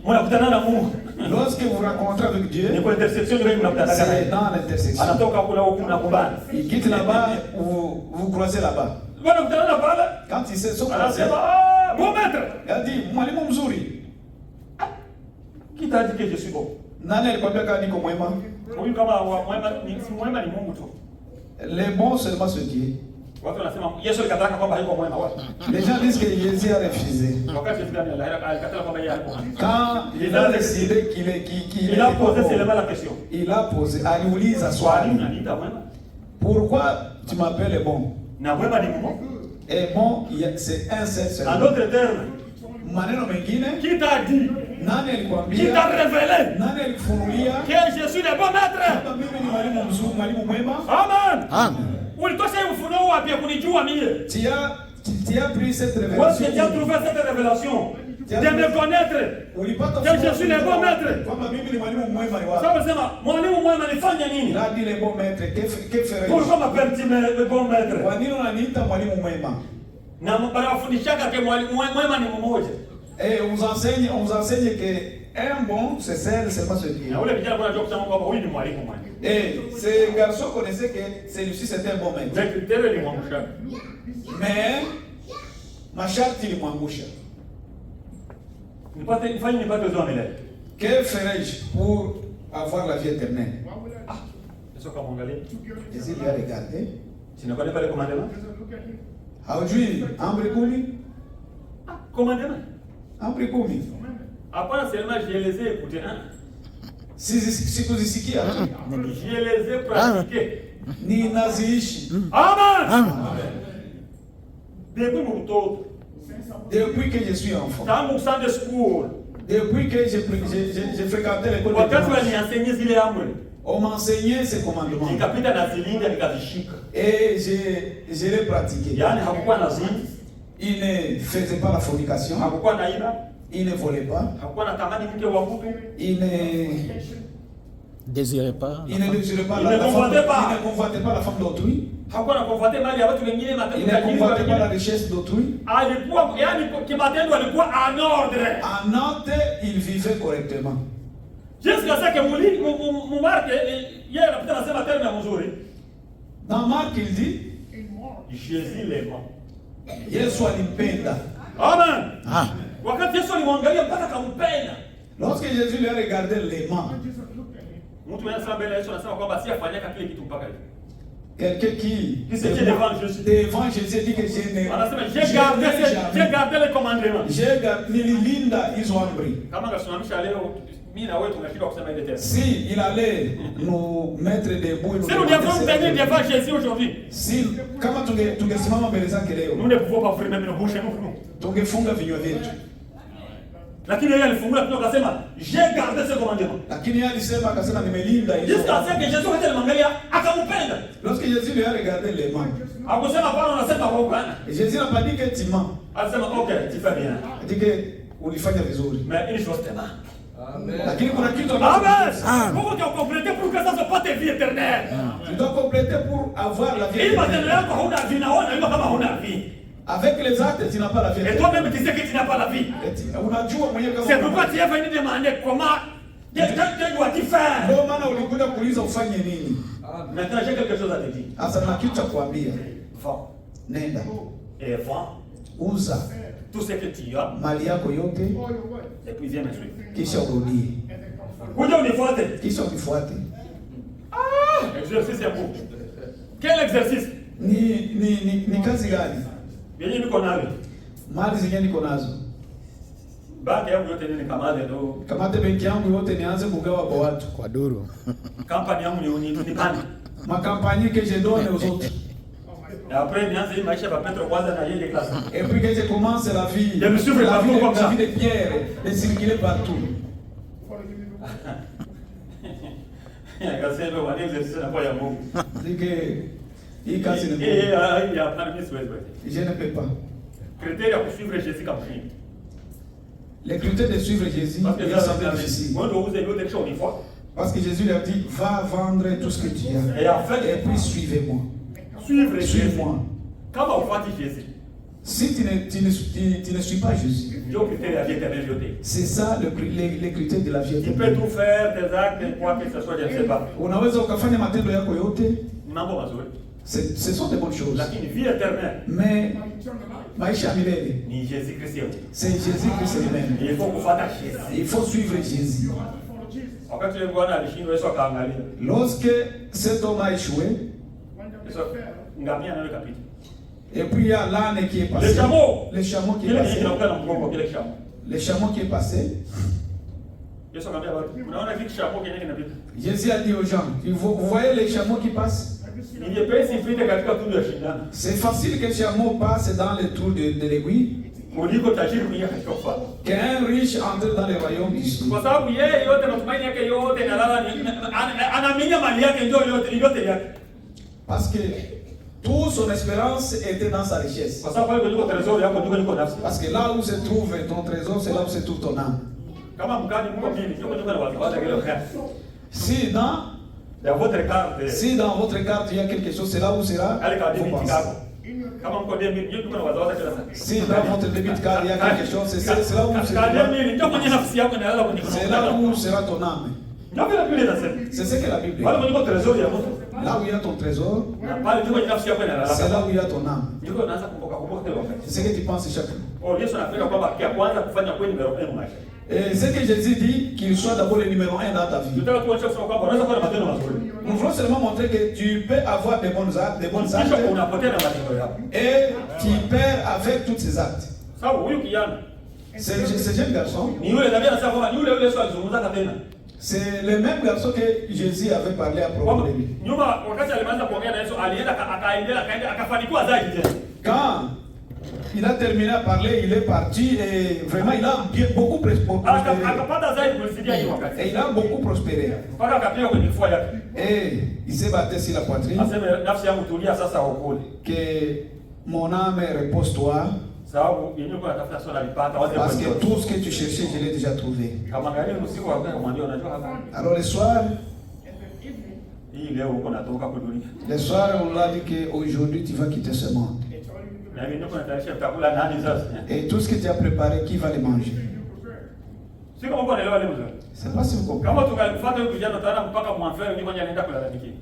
mnakutana na Mungu. Lorsque vous rencontrez avec Dieu, ni kwa intersection ndio mnakutana naye. C'est dans l'intersection. Anatoka kule huko na kumbana. Il quitte là-bas, vous croisez là-bas. Wanakutana pale. Quand ils se sont croisés, bon maître. Il a dit, mwalimu mzuri. Qui t'a dit que je suis bon? Nani alikwambia kama niko mwema? Huyu kama mwema ni Mungu tu. Les bons seulement ce Dieu. Watu wanasema Yesu alikataka kwamba hayuko mwema wapi? Les gens disent que Jésus a refusé. Wakati Yesu alikataka kwamba yeye hayuko. Quand il a décidé qu'il a posé seulement la question. Il a posé, aliuliza swali. Pourquoi tu m'appelles bon? Na mwema ni Mungu. Et bon, c'est un seul seul. En d'autres termes, maneno mengine, qui t'a dit? Nani alikwambia? Qui t'a révélé? Nani alikufunulia? Que je suis le bon maître. Kama mimi ni mwalimu mzuri, mwalimu mwema? Amen. Amen. Ulitosha ufunuo wapi kunijua mie? Tu as pris cette révélation. Où est-ce que tu as trouvé cette révélation? De me connaître. Que je suis le bon maître. Kama mimi ni mwalimu mwema ni wapi? Sasa sema mwalimu mwema nifanye nini? Il a dit le bon maître, que ferais-je? Pourquoi m'appelles-tu le bon maître? Kwa nini unaniita mwalimu mwema? Na wanafundishaka ke mwalimu mwema ni mmoja. Et on vous enseigne que un bon, c'est seulement ce qui est. Na ule vijana kuna job sana kwamba huyu ni mwalimu mwema. Et ces garçons connaissaient que celui-ci c'était un bon maître. Mais critère ilimwangusha. Mais masharti ilimwangusha. Nifanye nipate uzima milele. Que ferais-je pour avoir la vie éternelle? Yesu akamwangalia. Jésus lui a regardé. Sinakwenda pale commandement. Haujui amri 10? Commandement. Amri 10. Hapana, seulement je les ai écoutés. Sikuzisikia. Je les ai pratiqués. Ninaziishi. Amen. Depuis mon mtoto. Depuis que je suis enfant. Tangu Sunday school. Depuis que j'ai fréquenté l'école de wakati wanienseigné zile amri. On m'enseignait ces commandements. Nikapita na zilinda nikazishika. Et je l'ai pratiqué. Yaani hakukuwa na zini. Il ne faisait pas la fornication. Hakukuwa na iba. Il ne volait pas. Hakukuwa na tamani mke wa mtu. Il ne désirait pas. Il ne désirait pas la femme. Il ne convoitait pas la femme d'autrui. Hakuwa na convoiter mali ya watu wengine matendo. Il ne convoitait pas la richesse d'autrui. Alikuwa yaani kimatendo alikuwa en ordre. En ordre, il vivait correctement. Jusqu'à ce que Marc yeye anapita anasema tena mzuri. Dans Marc il dit Jésus l'aima. Yesu alimpenda. Amen. Ah. Wakati Yesu alimwangalia mpaka akampenda. Lorsque Jésus lui a regardé l'aimant. Mtu anasema mbele Yesu anasema kwamba si afanyaka kile kitu mpaka hivi. Quelqu'un qui devant Jésus dit que j'ai gardé les commandements. Nililinda hizo amri. Kama ngasimamisha leo mimi na wewe tunashindwa kusema ile tena. Si il allait nous mettre debout. Si nous devons venir devant Jésus aujourd'hui. Si kama tungesimama mbele zake leo. Nous ne pouvons pas ouvrir même nos bouches nous. Tungefunga vinywa vyetu. Lakini yeye alifungua kitu akasema j'ai gardé ce commandement. Lakini yeye alisema akasema nimelinda hizo. Jusqu'à ce que Jésus wakati alimwangalia akampenda. Lorsque Jésus lui a regardé les mains. Akusema Bwana unasema kwa Bwana. Jésus n'a pas dit que tu mens. Alisema okay, tu fais bien. Il dit que ulifanya vizuri. Mais une chose t'aime. Amen. Lakini kuna kitu Amen. Pourquoi tu as complété pour que ça soit pas ta vie éternelle? Tu dois compléter pour avoir la vie éternelle. Il matendo yako hauna vie naona hiyo kama hauna vie. Avec les actes, tu n'as pas la vie. Et toi-même, tu sais que tu n'as pas la vie. C'est pourquoi tu es venu demander comment. Que dois-tu faire? Maintenant, j'ai quelque chose à te dire. Va. Nenda. Et va. uza tout ce que tu as, mali yako yote, et puis viens me suivre. kisha urudie, Kuja unifuate. kisha unifuate. Exercice ya Mungu. Quel exercice? Ni kazi gani? Yenye niko nayo. Mali zenye niko nazo. Banki yangu yote ni kamade ndo. Kamate benki yangu yote nianze kugawa kwa watu. Kwa duru. Kampani yangu ni pani. Makampani que je donne aux autres. Et après nianze hii maisha ya Petro kwanza na yeye classe. Et puis que je commence la vie. Je me suis fait partout comme ça. La vie de Pierre, de circuler partout. Akasema wana exercice na kwa ya Mungu. Dike hii kazi ni Mungu. Il y a pas de miss. Je ne peux pas. Critère pour suivre Jésus comme fille. Les critères de suivre Jésus, ils sont difficiles. Parce que Jésus lui a dit, va vendre tout ce que tu as. Et puis suivez-moi. Suivez-moi. Si tu ne suis pas Jésus, c'est ça les critères de la vie éternelle. Tu peux tout faire, tes actes, quoi que ce soit, je ne sais pas. Unaweza ukafanya matendo yako yote. Mambo mazuri. Ce sont des bonnes choses. Lakini vie éternelle. Mais maisha milele. Ni Jésus-Christ. C'est Jésus-Christ lui-même. Il faut kufuata Jésus. Il faut suivre Jésus. Wakati yule bwana alishindwa Yesu akaangalia. Lorsque cet homme a échoué, ngamia nayo kapita. Et puis il y a l'âne qui est passé. Le chameau qui est passé. Le chameau qui est passé. Jésus a dit aux gens, vous voyez les chameaux qui passent? C'est facile que le chameau passe dans le trou de l'aiguille qu'un riche entre dans le royaume d'ici. Parce que toute son espérance était dans sa richesse. Parce que là où se trouve ton trésor, c'est là où se trouve ton âme. Si dans votre carte il y a quelque chose, c'est là où sera vos pensées. Si dans votre débit card il y a quelque chose, c'est là où sera ton âme. C'est ce que la Bible dit. Là où il y a ton trésor, c'est là où il y a ton âme. C'est ce que tu penses chaque jour. Et ce que Jésus dit, qu'il soit d'abord le numéro 1 dans ta vie. Nous voulons seulement montrer que tu peux avoir des bons actes, et tu perds avec tous ces actes. Ce jeune garçon, c'est le même garçon que Jésus avait parlé à propos de lui. Quand il a terminé à parler, il est parti et vraiment il a beaucoup prospéré. Et il a beaucoup prospéré. Et il s'est battu sur la poitrine. Que mon âme repose-toi. Parce que tout ce que tu cherchais, je l'ai déjà trouvé. Alors le soir, on l'a dit qu'aujourd'hui tu vas quitter ce monde. Et tout ce que tu as préparé, qui va le manger? C'est pas si vous comprenez.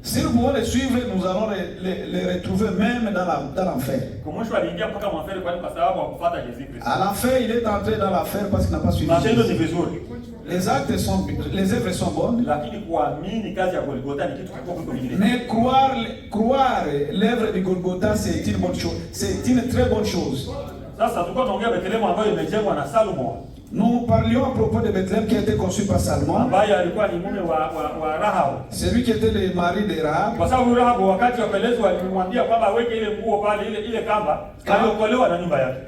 Si nous pouvons les suivre, nous allons les retrouver même dans l'enfer. À l'enfer, il est entré dans l'enfer parce qu'il n'a pas suivi Jésus. Les œuvres sont bonnes. Mais croire l'œuvre de Golgotha, c'est une bonne chose. C'est une très bonne chose. Nous parlions à propos de Bethléem qui a été conçu par Salomon. C'est lui qui était le mari de Rahab.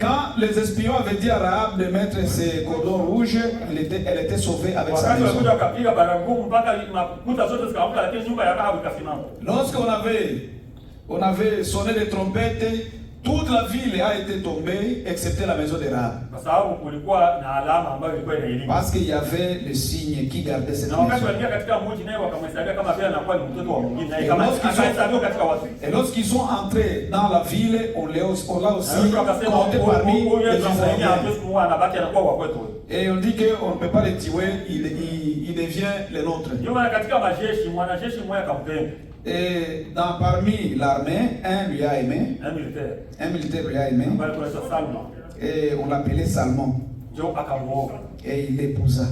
Quand les espions avaient dit à Rahab de mettre ses cordons rouges, elle était sauvée avec sa maison. Lorsqu'on avait sonné les trompettes, toute la ville a été tombée, excepté la maison de Rahab. Parce qu'il y avait le signe qui gardait cette maison. Et lorsqu'ils sont entrés dans la ville, on l'a aussi compté parmi les Israéliens. Et on dit qu'on ne peut pas le tuer, il devient le nôtre. Et parmi l'armée, un militaire lui a aimé. Et on l'appelait Salmon. Et il l'épousa.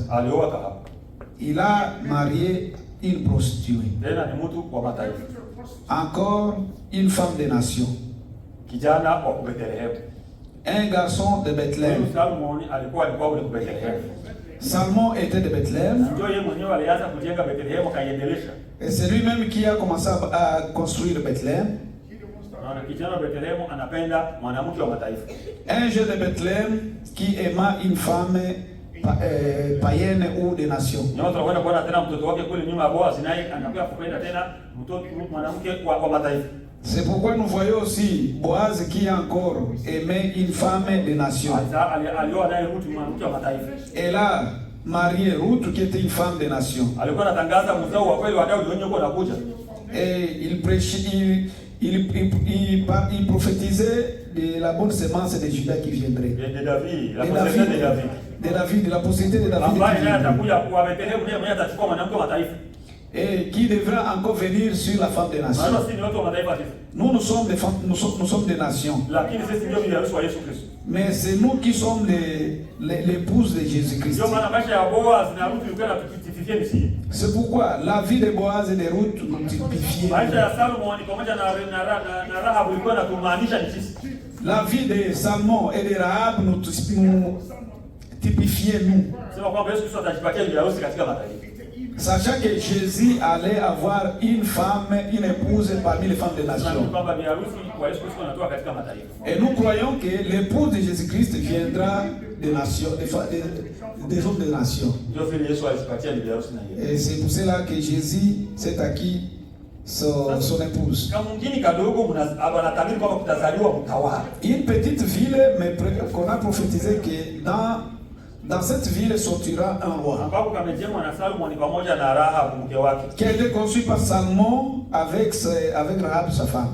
Il a marié une prostituée. Encore une femme des nations. Un garçon de Bethléem. Salmon était de Bethléem. Et c'est lui-même qui a commencé à construire Bethléem. Un jeune de Bethléem qui aima une femme païenne ou des nations. C'est pourquoi nous voyons aussi Boaz qui a encore aimé une femme des nations. Elle a marié Ruth qui était une femme des nations. Et il prêchait, il prophétisait de la bonne semence de Judas qui viendrait. De David, de la postérité de David. Et qui devra encore venir sur la femme des nations. Nous sommes des femmes, nous sommes des nations. Mais c'est nous qui sommes l'épouse de Jésus-Christ. C'est pourquoi la vie de Boaz et de Ruth nous typifie. La vie de Salmon et de Rahab nous typifiait nous. Sachant que Jésus allait avoir une femme, une épouse parmi les femmes des nations. Et nous croyons que l'épouse de Jésus-Christ viendra des nations, des hommes des nations. Et c'est pour cela que Jésus s'est acquis son épouse. Une petite ville, mais qu'on a prophétisé que dans cette ville sortira un roi. Qui a été conçu par Salmon avec Rahab, sa femme.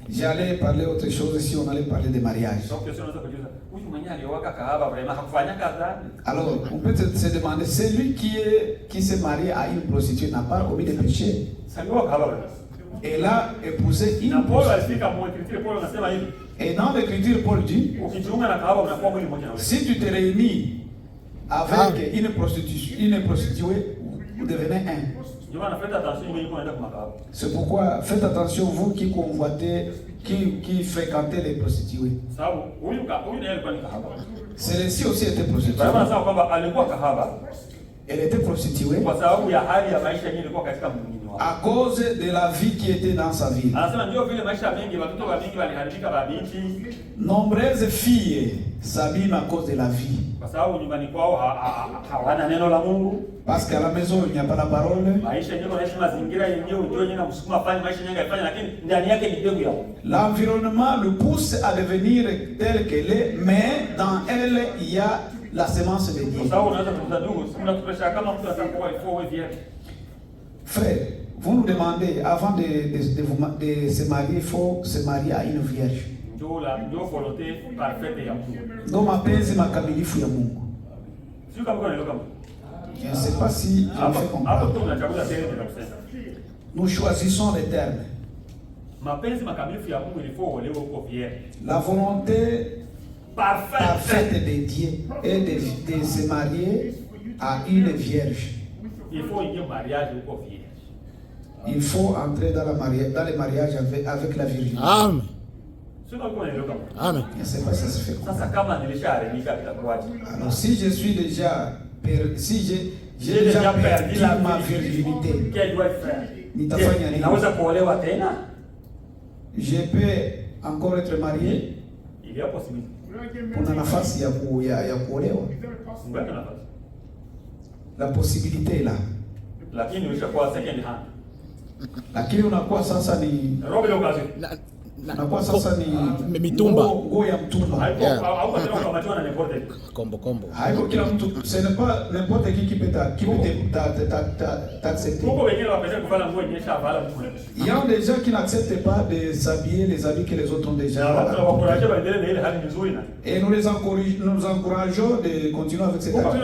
J'allais parler autre chose si on allait parler de mariage. Alors, on peut se demander, celui qui s'est marié à une prostituée n'a pas commis de péché. Elle a épousé une prostituée. Et dans l'écriture, Paul dit, si tu te réunis avec une prostituée, vous devenez un. C'est pourquoi faites attention, vous qui convoitez, qui fréquentez les prostituées. Celle-ci aussi était prostituée. Elle était prostituée à cause de la vie qui était dans sa vie. Nombreuses filles s'abîment à cause de la vie. Parce qu'à la maison, il n'y a pas la parole. L'environnement le pousse à devenir tel qu'elle est, mais dans elle, il y a la semence de Dieu. Frère, vous nous demandez, avant de se marier, il faut se marier à une vierge. Ndo mapenzi makamilifu ya Mungu. Je ne sais pas si je me fais comprendre. Nous choisissons les termes. La volonté parfaite de Dieu est de se marier à une vierge. Il faut entrer dans le mariage avec la virginité. Amen. Amen. Je ne sais pas si ça se fait. Alors si je suis déjà j'ai déjà perdu ma virginité, je peux encore être marié. Kuna nafasi ya kuolewa. La possibilité est là. Lakini unakuwa sasa ni unakuwa sasa ni mitumba. Nguo ya mtumba. Kombo. Haiko kila mtu, ce n'est pas n'importe qui peut t'accepter. Il y a des gens qui n'acceptent pas de s'habiller les habits que les autres ont déjà. Et nous les encourageons de continuer avec cette attitude.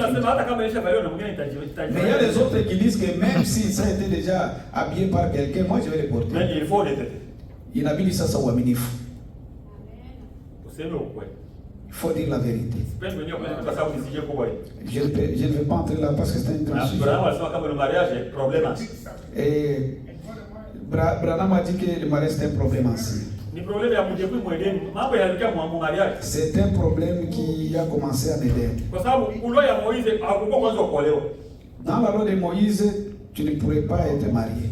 Mais il y a des autres qui disent que même si ça a été déjà habillé par quelqu'un, moi je vais les porter. Inabidi sasa uaminifu. Il faut dire la vérité. Je ne vais pas entrer là parce que c'est un grand sujet. Et Branham a dit que le mariage c'est un problème ancien. C'est un problème qui a commencé en Éden. Dans la loi de Moïse, tu ne pourrais pas être marié.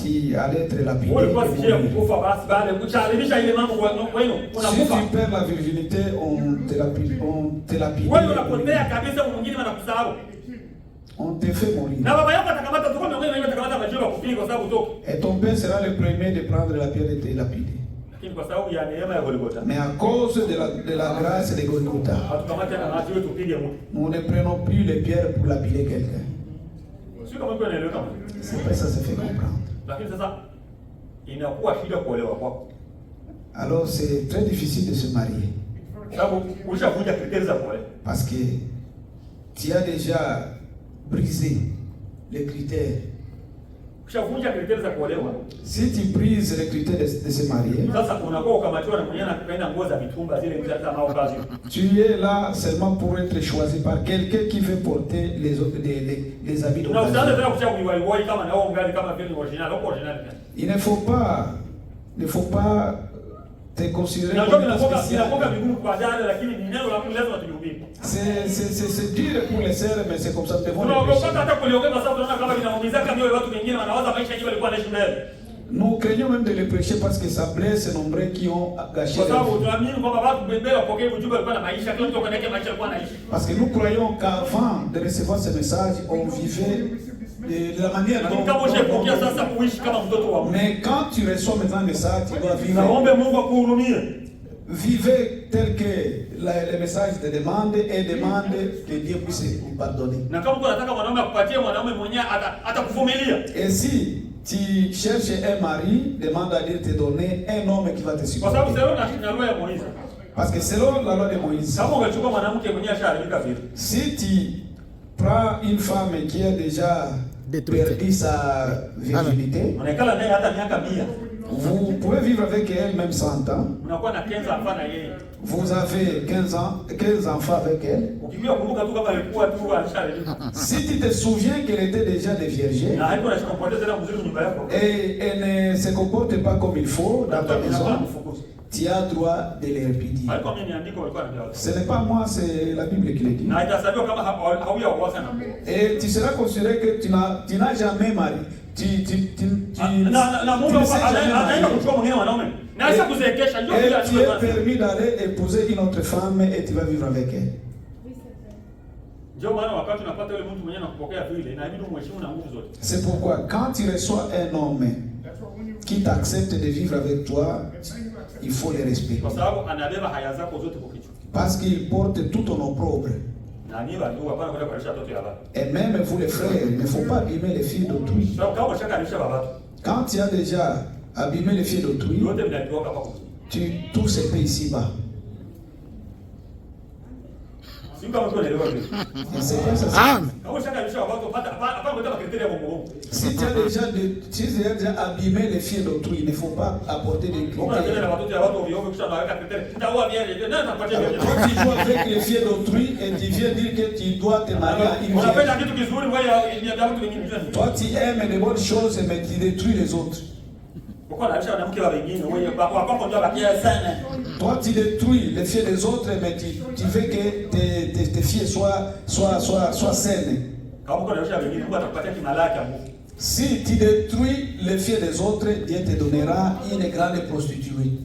Tu allais être lapidé. Si tu perds la virginité, on te lapide. On te fait mourir. Et ton père sera le premier de prendre la pierre et te lapider. Mais à cause de la grâce de Golgotha, nous ne prenons plus les pierres pour lapider quelqu'un. C'est pas ça se fait comprendre. Alors c'est très difficile de se marier. Parce que tu as déjà brisé les critères. Si tu brises les critères de se marier, tu es là seulement pour être choisi par quelqu'un qui veut porter les habits d'occasion. Il ne faut pas te considérer comme spécial. C'est dur pour les sœurs, mais c'est comme ça que devons les prêcher. Nous craignons même de les prêcher parce que ça blesse nombreux qui ont gâché leur vie. Parce que nous croyons qu'avant de recevoir ce message, on vivait de la manière dont mais quand tu reçois maintenant le message, tu dois vivre. Vivez tel que le message te demande et demande que Dieu puisse vous pardonner. Et si tu cherches un mari, demande à Dieu de te donner un homme qui va te supporter. Parce que selon la loi de Moïse, si tu prends une femme qui a déjà perdu sa virginité, vous pouvez vivre avec elle même 100 ans. Vous avez 15 enfants avec elle. Si tu te souviens qu'elle était déjà déviergée et elle ne se comporte pas comme il faut dans ta maison, tu as droit de les répudier. Ce n'est pas moi, c'est la Bible qui le dit. Et tu seras considéré que tu n'as jamais marié. Tu ne sais jamais marié. Et tu es permis d'aller épouser une autre femme et tu vas vivre avec elle. C'est pourquoi quand tu reçois un homme qui t'accepte de vivre avec toi, il faut les respecter. Parce qu'il porte tout ton opprobre. Et même vous les frères, il ne faut pas abîmer les filles d'autrui. Quand tu as déjà abîmé les filles d'autrui, tout se paie ici-bas. Si tu as déjà abîmé les filles d'autrui, il ne faut pas apporter des critères. Quand tu joues avec les filles d'autrui et tu viens dire que tu dois te marier à une vierge. Toi tu aimes les bonnes choses mais tu détruis les autres. Toi tu détruis les filles des autres mais tu veux que tes filles soient saines. Si tu détruis les filles des autres, Dieu te donnera une grande prostituée.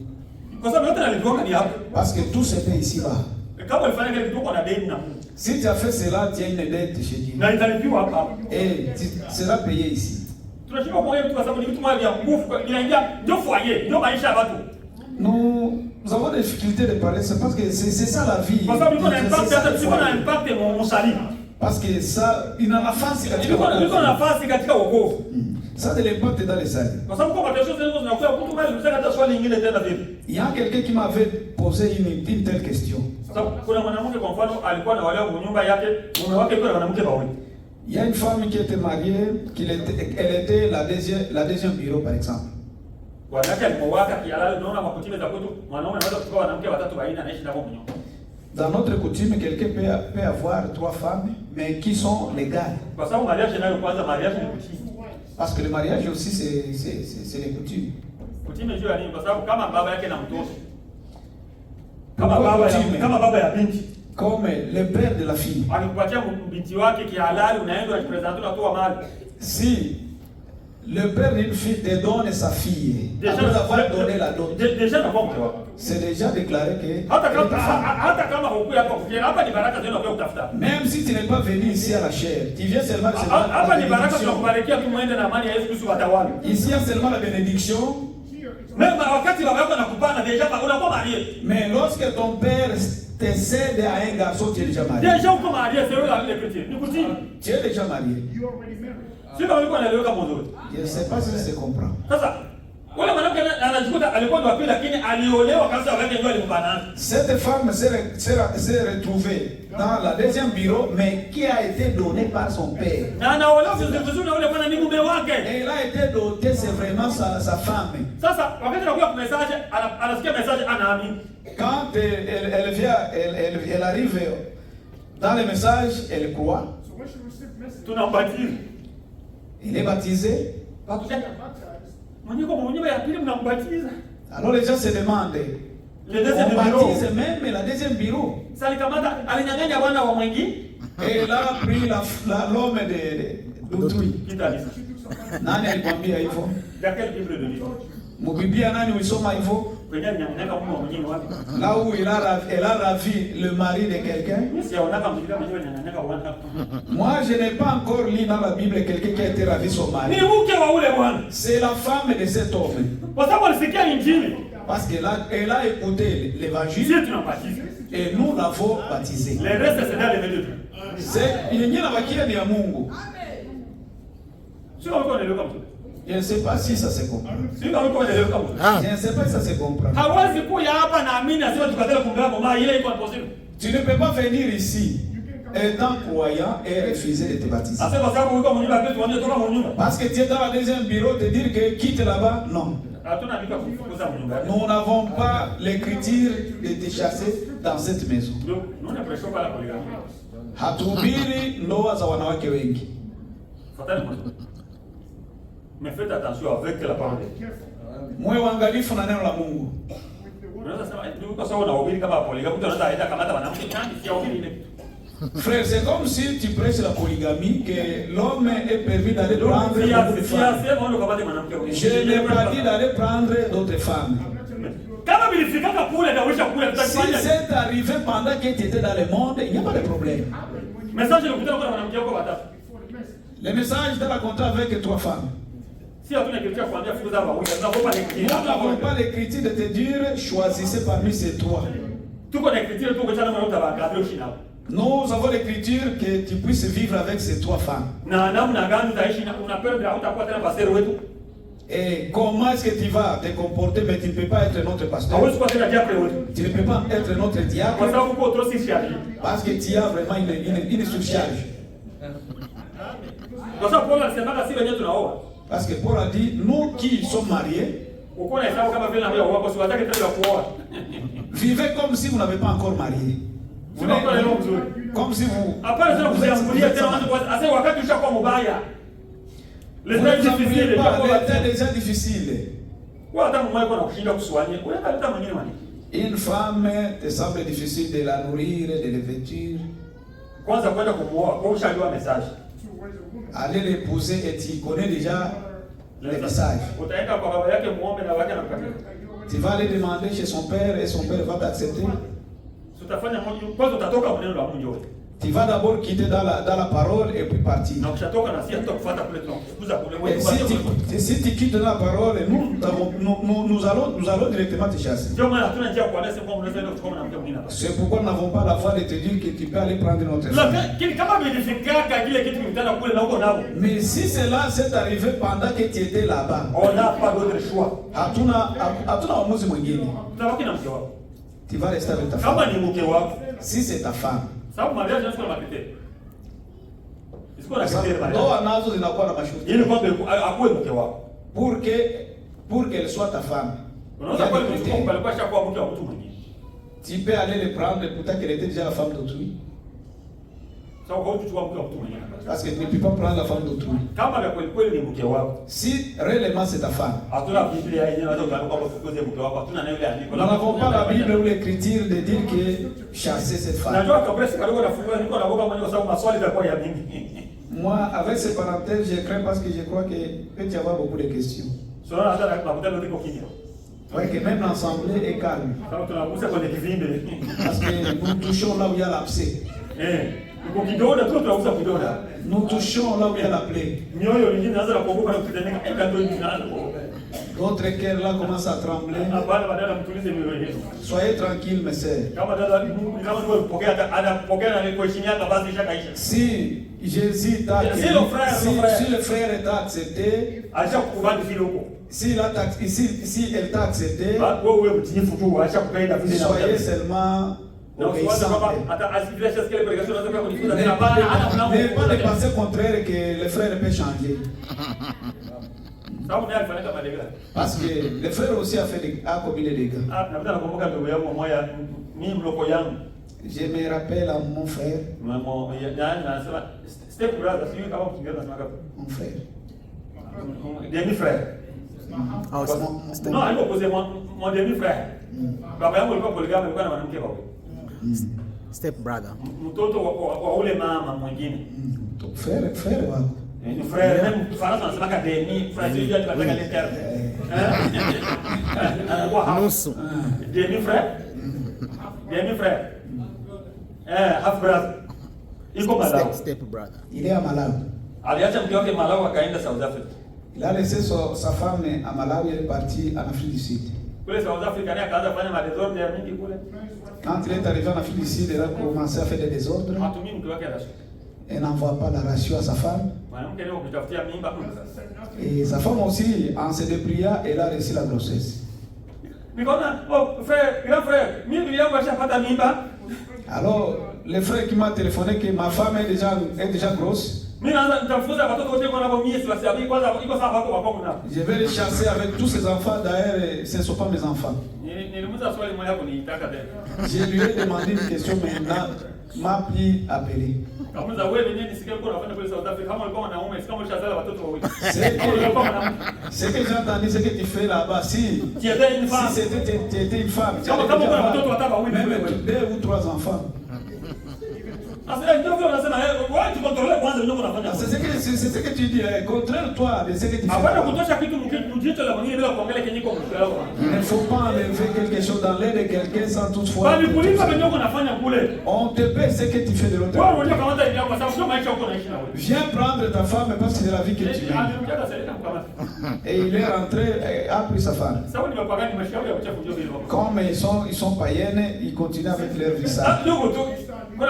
Parce que tout se fait ici-bas. Si tu as fait cela, tu as une dette chez Dieu. Et tu seras payé ici. Nous avons des difficultés de parler, c'est parce que c'est ça la vie. Parce que ça, il a la face ça de l'impact dans les salles. Il y a quelqu'un qui m'avait posé une telle question. Il y a une femme qui était mariée, elle était la deuxième bureau par exemple. Dans notre coutume, quelqu'un peut avoir 3 femmes, mais qui sont légales. Parce que le mariage aussi, c'est les coutumes. Comme le père de la fille. Si le père d'une fille te donne sa fille, après avoir donné la dot, c'est déjà déclaré que même si tu n'es pas venu ici à la chair, tu viens seulement recevoir la bénédiction. Ici il y a seulement la bénédiction. Mais lorsque ton père te cède à un garçon, tu es déjà marié. Tu es déjà marié. Je ne sais pas si ça se comprend. Cette femme s'est retrouvée dans la deuxième bureau, mais qui a été donnée par son père. Et elle a été dotée, c'est vraiment sa femme. Quand elle vient, elle arrive dans le message, elle croit. Il est baptisé. Alors les gens se demandent, on baptise même la deuxième bureau. Et elle a pris l'homme d'autrui. Nani alikwambia hivyo? Mubibia nani ulisoma hivyo? Là où elle a ravi le mari de quelqu'un. Moi je n'ai pas encore lu dans la Bible quelqu'un qui a été ravi son mari. C'est la femme de cet homme. Parce qu'elle a écouté l'évangile et nous l'avons baptisé. Le reste c'est dans les deux. Il n'y a pas qui est de Mungu. Je ne sais pas si ça se comprend. Je ne sais pas si ça se comprend. Tu ne peux pas venir ici étant croyant et refuser de te baptiser. Parce que tu es dans la deuxième bureau, te dire que quitte là-bas, non. Nous n'avons pas l'écriture de te chasser dans cette maison. Hatubiri ndoa za wanawake wengi. Mais faites attention avec la parole. Mwe waangalifu na neno la Mungu. Frère, c'est comme si tu prêches la polygamie, que l'homme est permis d'aller prendre d'autres femmes. Je n'ai pas dit d'aller prendre d'autres femmes. Si c'est arrivé pendant que tu étais dans le monde, il n'y a pas de problème. Le message de la contrat avec 3 femmes. Si on nous n'avons pas l'écriture de te dire choisissez parmi ces 3. Nous avons l'écriture que tu puisses vivre avec ces 3 femmes. Et comment est-ce que tu vas te comporter, mais tu ne peux pas être notre pasteur. Tu ne peux pas être notre diacre. Parce que tu as vraiment une surcharge. Parce que Paul a dit, nous qui sommes mariés, vivez comme si vous n'avez pas encore marié. Comme si vous l'état déjà difficile. Une femme te semble difficile de la nourrir, de la vêtir. Allez l'épouser et tu connais déjà les messages. Tu vas aller demander chez son père et son père va t'accepter. Tu vas d'abord quitter dans la parole et puis partir. Et si tu quittes dans la parole, nous allons directement te chasser. C'est pourquoi nous n'avons pas la foi de te dire que tu peux aller prendre notre femme. Mais si cela s'est arrivé pendant que tu étais là-bas, on n'a pas d'autre choix. Tu vas rester avec ta femme. Si c'est ta femme. Pour que pour qu'elle soit ta femme. Tu peux aller le prendre pourtant qu'elle était déjà la femme d'autrui. Parce que tu ne peux pas prendre la femme d'autrui. Si réellement c'est ta femme. Nous n'avons pas la Bible ou l'écriture de dire que chasser cette femme. Moi, avec ces parenthèses, je crains parce que je crois qu'il peut y avoir beaucoup de questions. Ouais, que même l'assemblée est calme. Parce que nous touchons là où il y a l'abcès. Nous touchons là où il y a la plaie. D'autres cœurs là commencent à trembler. Soyez tranquilles, mes sœurs. Si Jésus t'a accepté, si le frère t'a accepté, si elle t'a accepté, soyez seulement obéissants. Ne pas de penser contraire que le frère peut changer. Parce que le frère aussi a commis des dégâts. Je me rappelle à mon frère. Mon frère. Demi-frère. Non, il m'a posé mon demi-frère. Step brother. Frère wako. Frère, même Faras anasema ka demi, frère tu dois te mettre l'interne. Demi-frère. Demi-frère. Half brother. Iko Malawi. Step brother. Il est à Malawi. Aliacha mke wake Malawi akaenda South Africa. Il a laissé sa femme à Malawi, elle est partie en Afrique du Sud. Kule South Africa ni akaanza kufanya madesordre ya mingi kule. Quand il est arrivé en Afrique du Sud, il a commencé à faire des désordres. Hatumi mke wake anashuka. Elle n'envoie pas la ration à sa femme. Et sa femme aussi, en se débrouillant, elle a reçu la grossesse. Alors, le frère qui m'a téléphoné que ma femme est déjà grosse. Je vais les chasser avec tous ses enfants, d'ailleurs, ce ne sont pas mes enfants. Je lui ai demandé une question, mais il m'a pris appelé. Ce que j'ai entendu, ce que tu fais là-bas, si tu étais une femme, tu avais même 2 ou 3 enfants. C'est ce que tu dis, contraire-toi de ce que tu fais. Il ne faut pas enlever quelque chose dans l'air de quelqu'un sans toutefois. On te paie ce que tu fais de l'autre côté. Viens prendre ta femme parce que c'est la vie que tu mènes. Et il est rentré et a pris sa femme. Comme ils sont païennes, ils continuent avec leur vie sale. Nous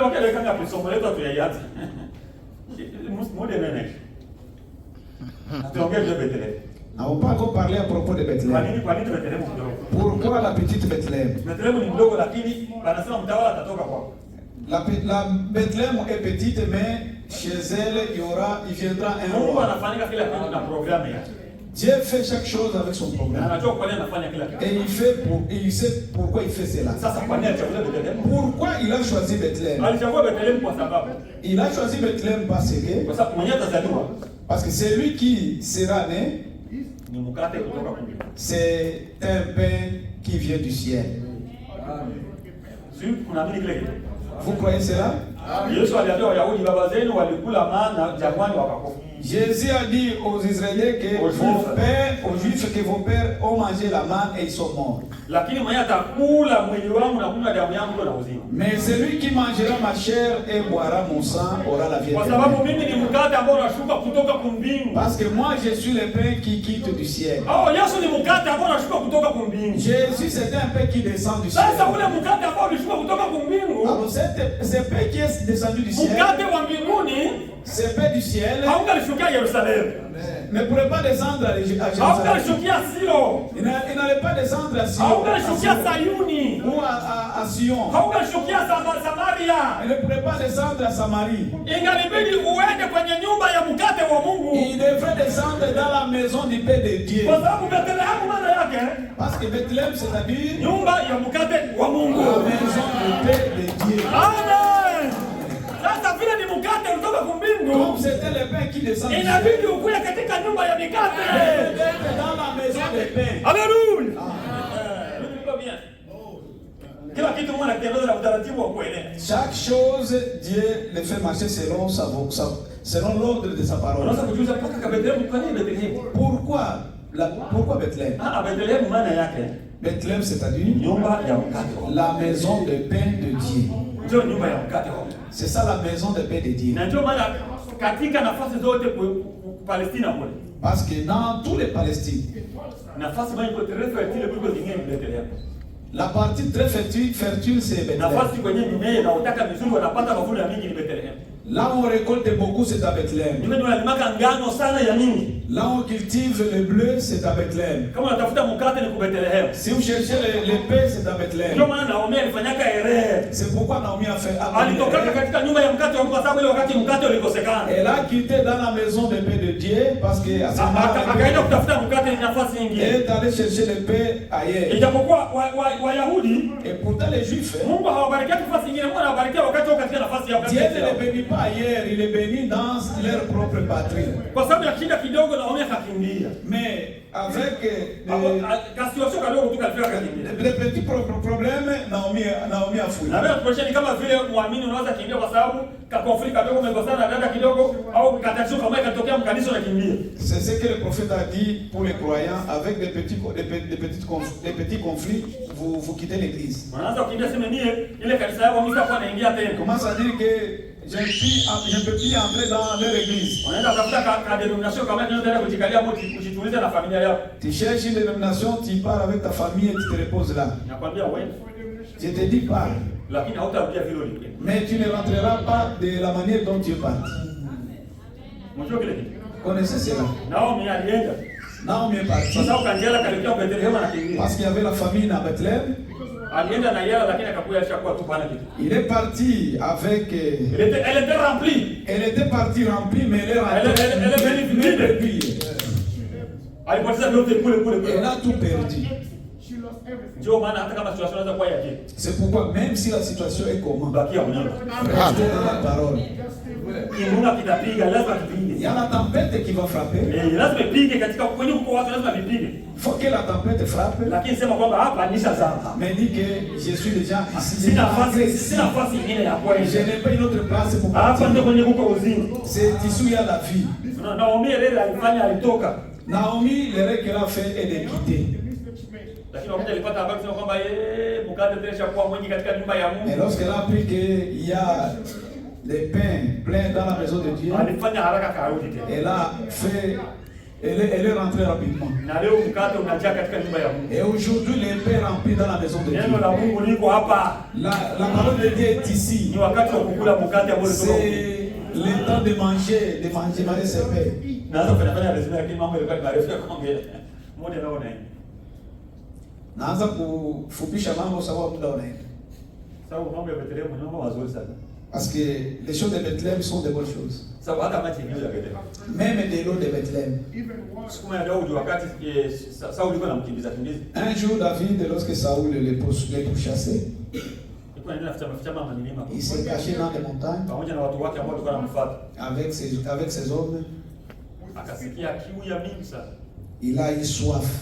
n'avons pas encore parlé à propos de Bethléem. Pourquoi la petite Bethléem? La Bethléem est petite, mais chez elle, il viendra un roi. Dieu fait chaque chose avec son programme. Et il sait pourquoi il fait cela. Pourquoi il a choisi Bethléem? Il a choisi Bethléem parce que c'est lui qui sera né. C'est un pain qui vient du ciel. Vous croyez cela? Jésus a dit aux Israéliens que aux Juifs que vos pères ont mangé la manne et ils sont morts. Mais celui qui mangera ma chair et boira mon sang aura la vie éternelle. Parce que moi je suis le pain qui quitte du ciel. Jésus c'est un pain qui descend du ciel. Alors c'est pain qui est descendu du ciel. C'est pain du ciel. ne pourrait pas descendre à Jérusalem. Il n'allait pas descendre à Sion. Ou à Sion. Il ne pourrait pas descendre à Samarie. Il devrait descendre dans la maison du Père de Dieu. Parce que Bethléem, c'est-à-dire la maison du Père de Dieu. Amen. Sasa vile ni mkate kutoka kumbingu. Comme c'était le pain qui descendait. Inabidi ukuye katika nyumba ya mikate. Dans la maison des pains. Alléluia. Kila kitu Mungu anatembeza na utaratibu wa kuelewa. Chaque chose Dieu le fait marcher selon selon l'ordre de sa parole. Unaweza kujiuliza mpaka Bethlehem, kwa nini Bethlehem? Pourquoi Bethléem? Bethlehem maana yake Bethléem, c'est-à-dire nyumba ya mkate. La maison de pain de Dieu. Ndio nyumba ya mkate. C'est ça la maison de pain de Dieu. Na ndio maana katika nafasi zote Palestina kule. Parce que dans tous les Palestines, nafasi moja iko très fertile kuliko zingine ni Bethlehem. La partie très fertile c'est Bethléem. Nafasi kwenye mimea na utaka vizuri wanapata mavuno ya mingi ni Bethlehem. Là où on récolte beaucoup, c'est à Bethléem. Là où on cultive le bleu, c'est à Bethléem. Si vous cherchez les paix, c'est à Bethléem. C'est pourquoi Naomi a fait. Elle a quitté dans la maison de paix de Dieu parce que à ce moment-là, elle est allée chercher le paix ailleurs. Et pourtant les Juifs, Dieu ne les bénit pas ailleurs, il est béni dans leur propre patrie. Mais avec les petits problèmes, Naomi a fui. C'est ce que le prophète a dit pour les croyants, avec des petits conflits, vous quittez l'église. Comment ça dire que je ne peux plus entrer dans leur église? Tu cherches une dénomination, tu pars avec ta famille et tu te reposes là. Je te dis pas. Mais tu ne rentreras pas de la manière dont tu es parti. Connaissez cela? Naomi est partie. Parce qu'il y avait la famine à Bethléem. Il est parti avec. Elle était remplie. Elle était partie remplie, mais elle est rentrée. Elle a tout perdu. C'est pourquoi même si la situation est comment, restez dans la parole. Il y a la tempête qui va frapper. Il faut que la tempête frappe. Mais dit que je suis déjà ici. Je n'ai pas une autre place pour partir. C'est ici où il y a la vie. Naomi, l'erreur qu'elle a fait est de quitter. Et lorsqu'elle a appris qu'il y a des pains pleins dans la maison de Dieu, elle est rentrée rapidement. Et aujourd'hui, les pains remplis dans la maison de Dieu. La parole de Dieu est ici. C'est le temps de manger ses pains. Naanza kufupisha mambo sababu muda unaenda. Parce que les choses de Bethléem sont de bonnes choses. Même de l'eau de Bethléem. Un jour David, lorsque Saoul les pourchassait, il s'est caché dans les montagnes avec ses hommes. Il a eu soif.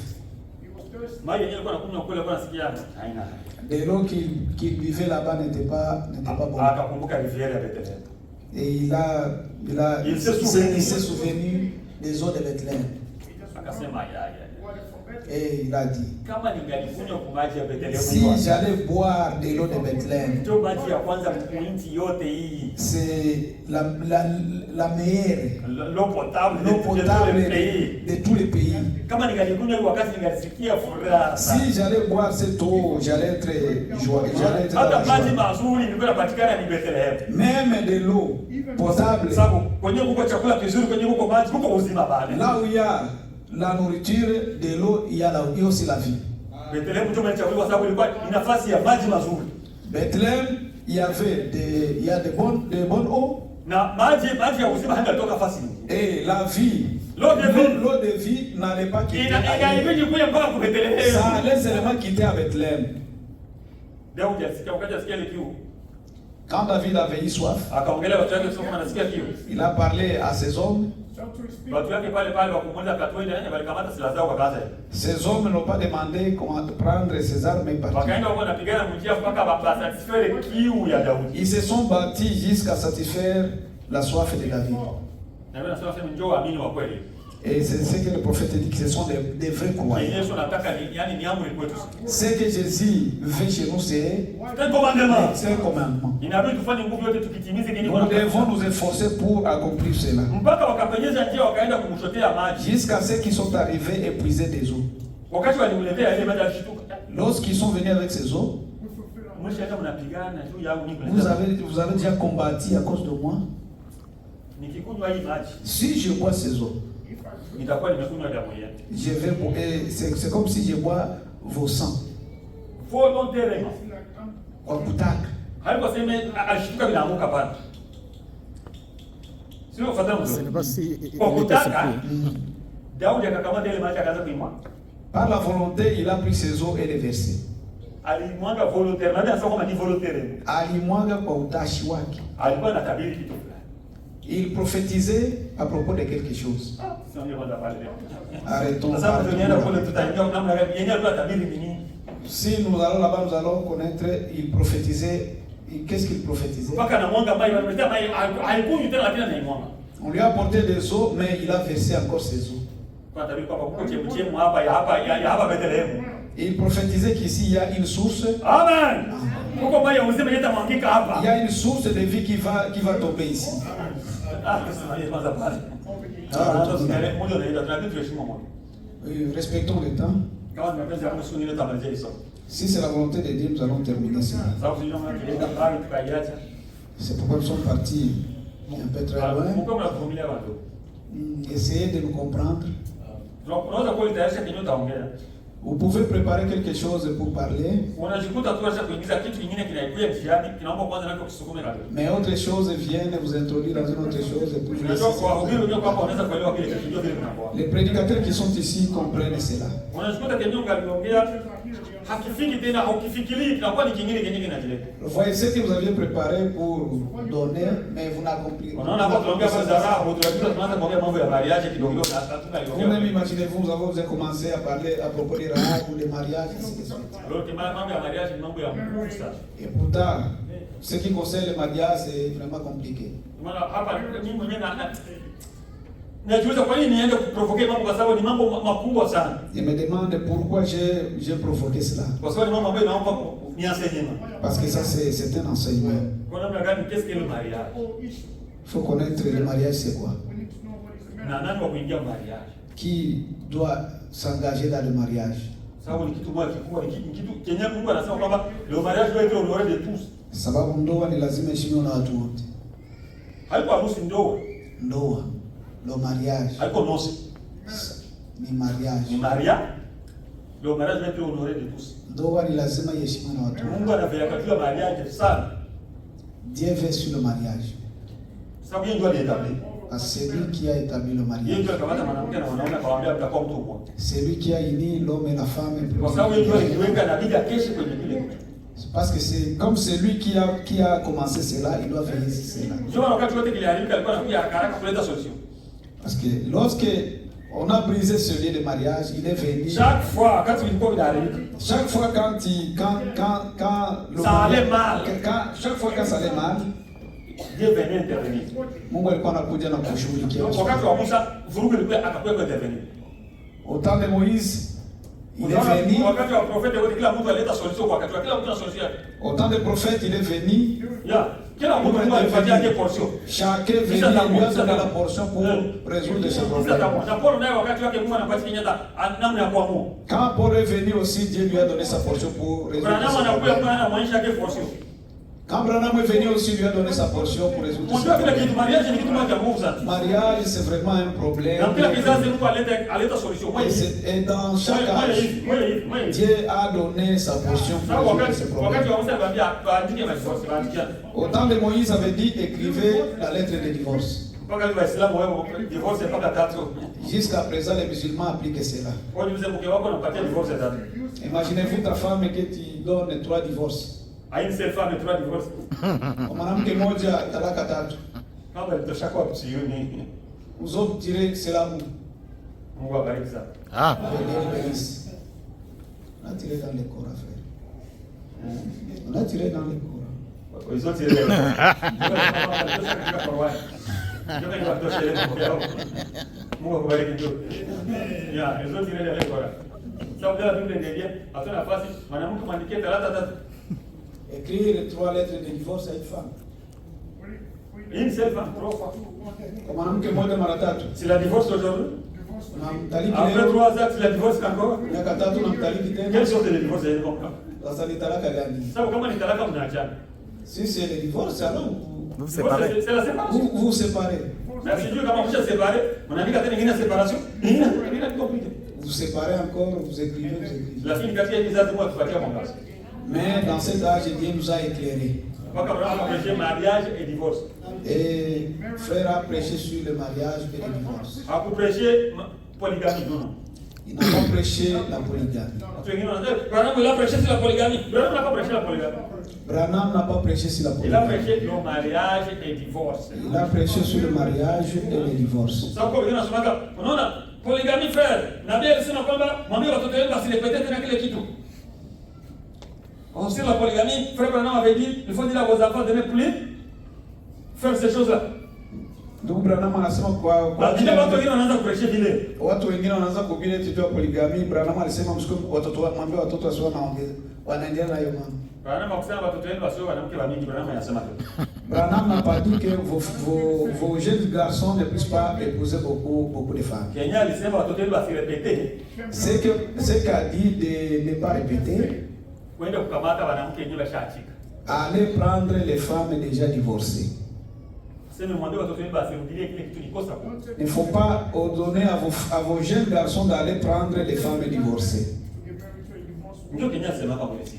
De l'eau qu'il buvait là-bas n'était pas bon. Et il s'est souvenu des eaux de Bethléem. Et il a dit, kama ningalikunywa maji ya Bethlehem, si j'allais boire de l'eau de Bethléem, ndio maji ya kwanza mwinti yote hii, c'est la meilleure, l'eau potable de tous les pays. Kama ningalikunywa hiyo wakati ningalisikia furaha. Si j'allais boire cette eau, j'allais être joyeux, j'allais être hata maji mazuri nilikuwa napatikana ni Bethlehem. Même de l'eau potable. Sababu kwenye kuko chakula kizuri, kwenye kuko maji, kuko uzima bale. Là où il y a la nourriture, de l'eau, il y a aussi la vie. Bethlehem ndio mlichaguliwa sababu ilikuwa ni nafasi ya maji mazuri. Bethlehem, il y avait de bonnes eaux. Na maji ya uzima hayatoka fasi. Et la vie, l'eau de vie n'allait pas quitter. Ça allait seulement quitter à Bethléem. Quand David avait eu soif, il a parlé à ses hommes. Ces hommes n'ont pas demandé comment prendre ses armes et partir. Ils se sont battus jusqu'à satisfaire la soif de David. Et c'est ce que le prophète dit, que ce sont des vrais croyants. Ce que Jésus fait chez nous, c'est un commandement. Nous devons nous efforcer pour accomplir cela. Jusqu'à ceux qui sont arrivés épuisés des eaux. Lorsqu'ils sont venus avec ces eaux, vous avez déjà combattu à cause de moi. Si je bois ces eaux, je vais boire. C'est comme si je bois vos sangs. Volontairement. Ce n'est pas si il par la volonté, il a pris ses eaux et les versé. Alimwaga volontairement, kwa utashi wake. Il prophétisait à propos de quelque chose. Arrêtons. Si nous allons là-bas, nous allons connaître, il prophétisait. Qu'est-ce qu'il prophétisait? On lui a apporté des eaux, mais il a versé encore ses eaux. Il prophétisait qu'ici il y a une source. Amen. Il y a une source de vie qui va tomber ici. Respectons le temps. Si c'est la volonté de Dieu, nous allons terminer cela. C'est pourquoi nous sommes partis un peu très loin. Essayez de nous comprendre. Vous pouvez préparer quelque chose pour parler. Mais autre chose viennent vous introduire dans une autre chose. Et puis les prédicateurs qui sont ici comprennent cela. Vous voyez ce que vous aviez préparé pour donner, mais vous n'accomplissez pas. Vous-même imaginez-vous, vous avez commencé à parler à propos des rahables ou des mariages, ainsi de suite. Et pourtant, ce qui concerne le mariage, c'est vraiment compliqué. Je me demande pourquoi j'ai provoqué cela. Parce que ça, c'est un enseignement. Il faut connaître le mariage, c'est quoi. Qui doit s'engager dans le mariage. Sababu ndoa ni lazima heshimiwe na watu wote. Ndoa, le mariage. Ni mariage. Le mariage doit être honoré de tous. Ndoa ni lazima heshimiwe na watu. Mungu anavyoyakajua mariage sana. Dieu veut sur le mariage. Sababu yeye ndiye aliyetabli. C'est lui qui a établi le mariage. Yeye ndiye akamata mwanamke na mwanaume akamwambia mtakuwa mtu mmoja. C'est lui qui a uni l'homme et la femme. Kwa sababu yeye ndiye aliweka na bidii kesho kwenye kile. Parce que c'est comme c'est lui qui a commencé cela, il doit finir cela. Parce que lorsque on a brisé ce lien de mariage, il est venu. Chaque fois quand ça allait mal, chaque fois quand ça allait mal, Dieu venait intervenir. Mungu alikuwa anakuja na kushughulikia. Wakati wa Musa vurugu ilikuwa akakuwa intervenir. Au temps de Moïse, Il est venu. Wakati wa prophète wote kila mtu aleta solution kwa wakati. Kila mtu na solution yake. Autant de prophètes, il est venu. Kila mtu alipatia yake portion. Chacun venu lui a donné la portion pour résoudre ses problèmes. Na Paul naye wakati wake Mungu anapatia nyata namna ya kuamua. Quand Paul est venu aussi, Dieu lui a donné sa portion pour résoudre ses problèmes. Anakuja kwa anaonyesha yake portion. Quand Branham est venu aussi, lui a donné sa portion pour résoudre ses problèmes. Mariage, c'est vraiment un problème. Et dans chaque âge, Dieu a donné sa portion pour résoudre ses problèmes. Au temps de Moïse avait dit, écrivez la lettre de divorce. Jusqu'à présent, les musulmans appliquent cela. Imaginez-vous ta femme que tu donnes 3 divorces. À une seule femme et 3 divorces. Mwanamke moja talaka 3. Kama litosha kwa tusioni. Uzo direct cela où? Mungu abariki sana. Ah. On a tiré dans le Coran, frère. On a tiré dans le Coran. Ils ont tiré dans le Coran. Mungu abariki ndio. Ya, ils ont tiré dans le Coran. Ça veut dire la Bible dit, à ton nafasi, mwanamke mwandikie 3. Écrire 3 lettres de divorce à une femme. Une seule femme, 3 fois. Mwanamke mmoja mara 3. Si la divorce aujourd'hui, après 3 ans, si la divorce encore, miaka 3 namtaliki tena. Quelle sorte de divorce est bon? Sasa ni talaka gani? Sababu kama ni talaka mnaachana. Si c'est le divorce alors vous séparez. C'est la séparation. Vous séparez. Mais si Dieu kama vous séparez, on a dit qu'il y a une séparation. Il y a compliqué. Vous séparez encore, vous écrivez. La fille quand il y a des ans de moi qui va mon place. Mais dans cet âge, Dieu nous a éclairés. Mariage et divorce. Et frère a prêché sur le mariage et le divorce. A prêché polygamie, non? Il n'a pas prêché la polygamie. Branham il a prêché sur la polygamie. Branham n'a pas prêché la polygamie. Branham n'a pas prêché sur la polygamie. Il a prêché le mariage et le divorce. Il a prêché sur le mariage et le divorce. Ça quoi bien nasomaka. Unaona polygamie frère. Nabii alisema kwamba mwambie watoto wenu wasirepete tena kile kitu. Sur la polygamie, frère Branham avait dit, il faut dire à vos enfants de ne plus faire ces choses-là. Donc Branham anasema kwa watu wengine wanaanza kupressure vile. Watu wengine wanaanza kuhubiri eti tu polygamie. Branham alisema msiku watoto mwambie watoto wasio naongeza. Wanaendelea na hiyo mambo. Branham akusema watoto wenu wasio wanamke wa mingi. Branham anasema tu. Branham n'a pas dit que vos jeunes garçons ne puissent pas épouser beaucoup de femmes. Kenya alisema watoto wenu wasirepete. Ce qu'a dit de ne pas répéter. Allez prendre les femmes déjà divorcées. Il ne faut pas ordonner à vos jeunes garçons d'aller prendre les femmes divorcées.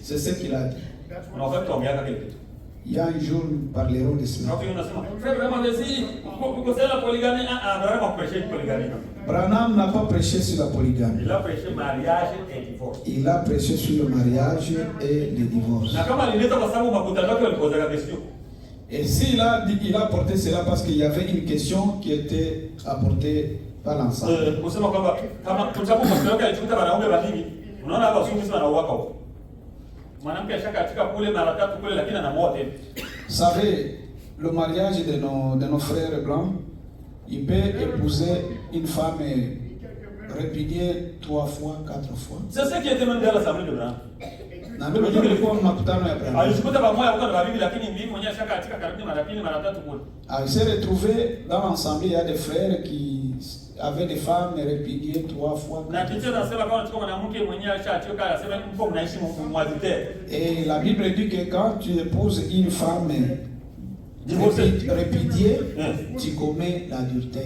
C'est ce qu'il a dit. Il y a un jour, nous parlerons de cela. Branham n'a pas prêché sur la polygamie. Il a prêché mariage et divorce. Il a prêché sur le mariage et le divorce. Et s'il a dit, il a apporté cela parce qu'il y avait une question qui était apportée par l'ensemble. Vous savez, le mariage de nos frères blancs, il peut épouser une femme et répudier 3 fois, 4 fois. C'est ce qui était même dans l'assemblée de Branham. Il s'est retrouvé dans l'ensemble, il y a des frères qui avaient des femmes et répudiées 3 fois. Et la Bible dit que quand tu épouses une femme répudiée, tu commets l'adultère.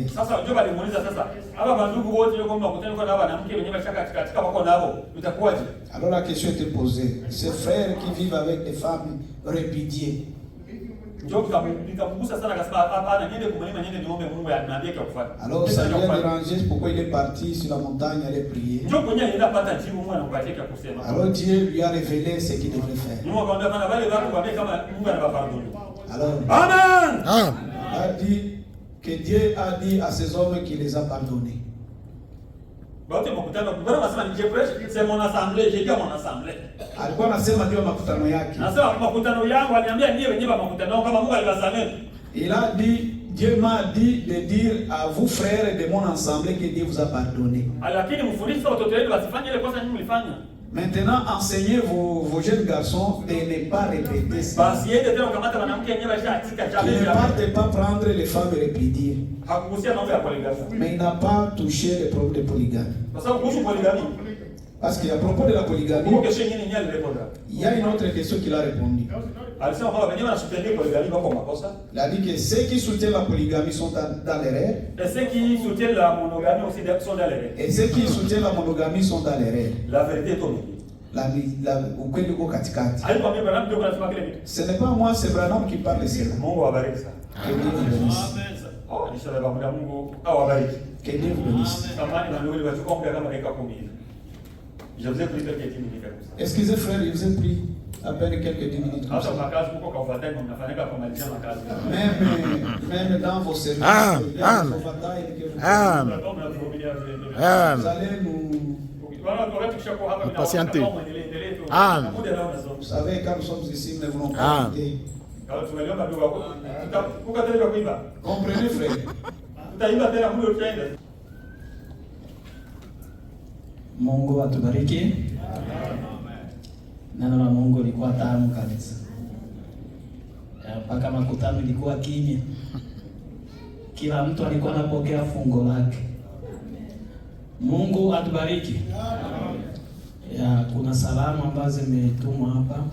Alors la question était posée. Ces frères qui vivent avec des femmes répudiées, alors ça lui a dérangé, pourquoi il est parti sur la montagne aller prier. Alors Dieu lui a révélé ce qu'il devrait faire. Alors, Amen. A dit que Dieu a dit à ces hommes qu'il les a pardonnés. C'est mon assemblée, j'ai dit à mon assemblée. Alikuwa anasema ndio makutano yake. Nasema makutano yangu aliniambia niwe wenyewe makutano kama Mungu aliwasamehe. Il a dit Dieu m'a dit de dire à vous frères de mon assemblée que Dieu vous a pardonné. Maintenant, enseignez vos jeunes garçons de ne pas répéter ça. Qui ne partent pas prendre les femmes et répudier. Mais il n'a pas touché le problème de polygamie. Parce qu'à propos de la polygamie, il y a une autre question qu'il a répondu. Il a dit que ceux qui soutiennent la polygamie sont dans l'erreur. Et ceux qui soutiennent la monogamie aussi sont dans l'erreur. Et ceux qui soutiennent la monogamie sont dans l'erreur. La vérité est au milieu. Ce n'est pas moi, c'est Branham qui parle de cela. Que Dieu vous bénisse. Que Dieu vous bénisse. Je vous ai pris quelques 10 minutes. Excusez frère, je vous ai pris à peine quelques 10 minutes. Même dans vos services, vous allez nous patienter. Vous savez, quand nous sommes ici, nous ne voulons pas quitter. Comprenez frère. Mungu atubariki. Neno la Mungu lilikuwa tamu kabisa. Mpaka makutano ilikuwa kimya. Kila mtu alikuwa anapokea fungo lake. Mungu atubariki. Kuna salamu ambazo zimetumwa hapa.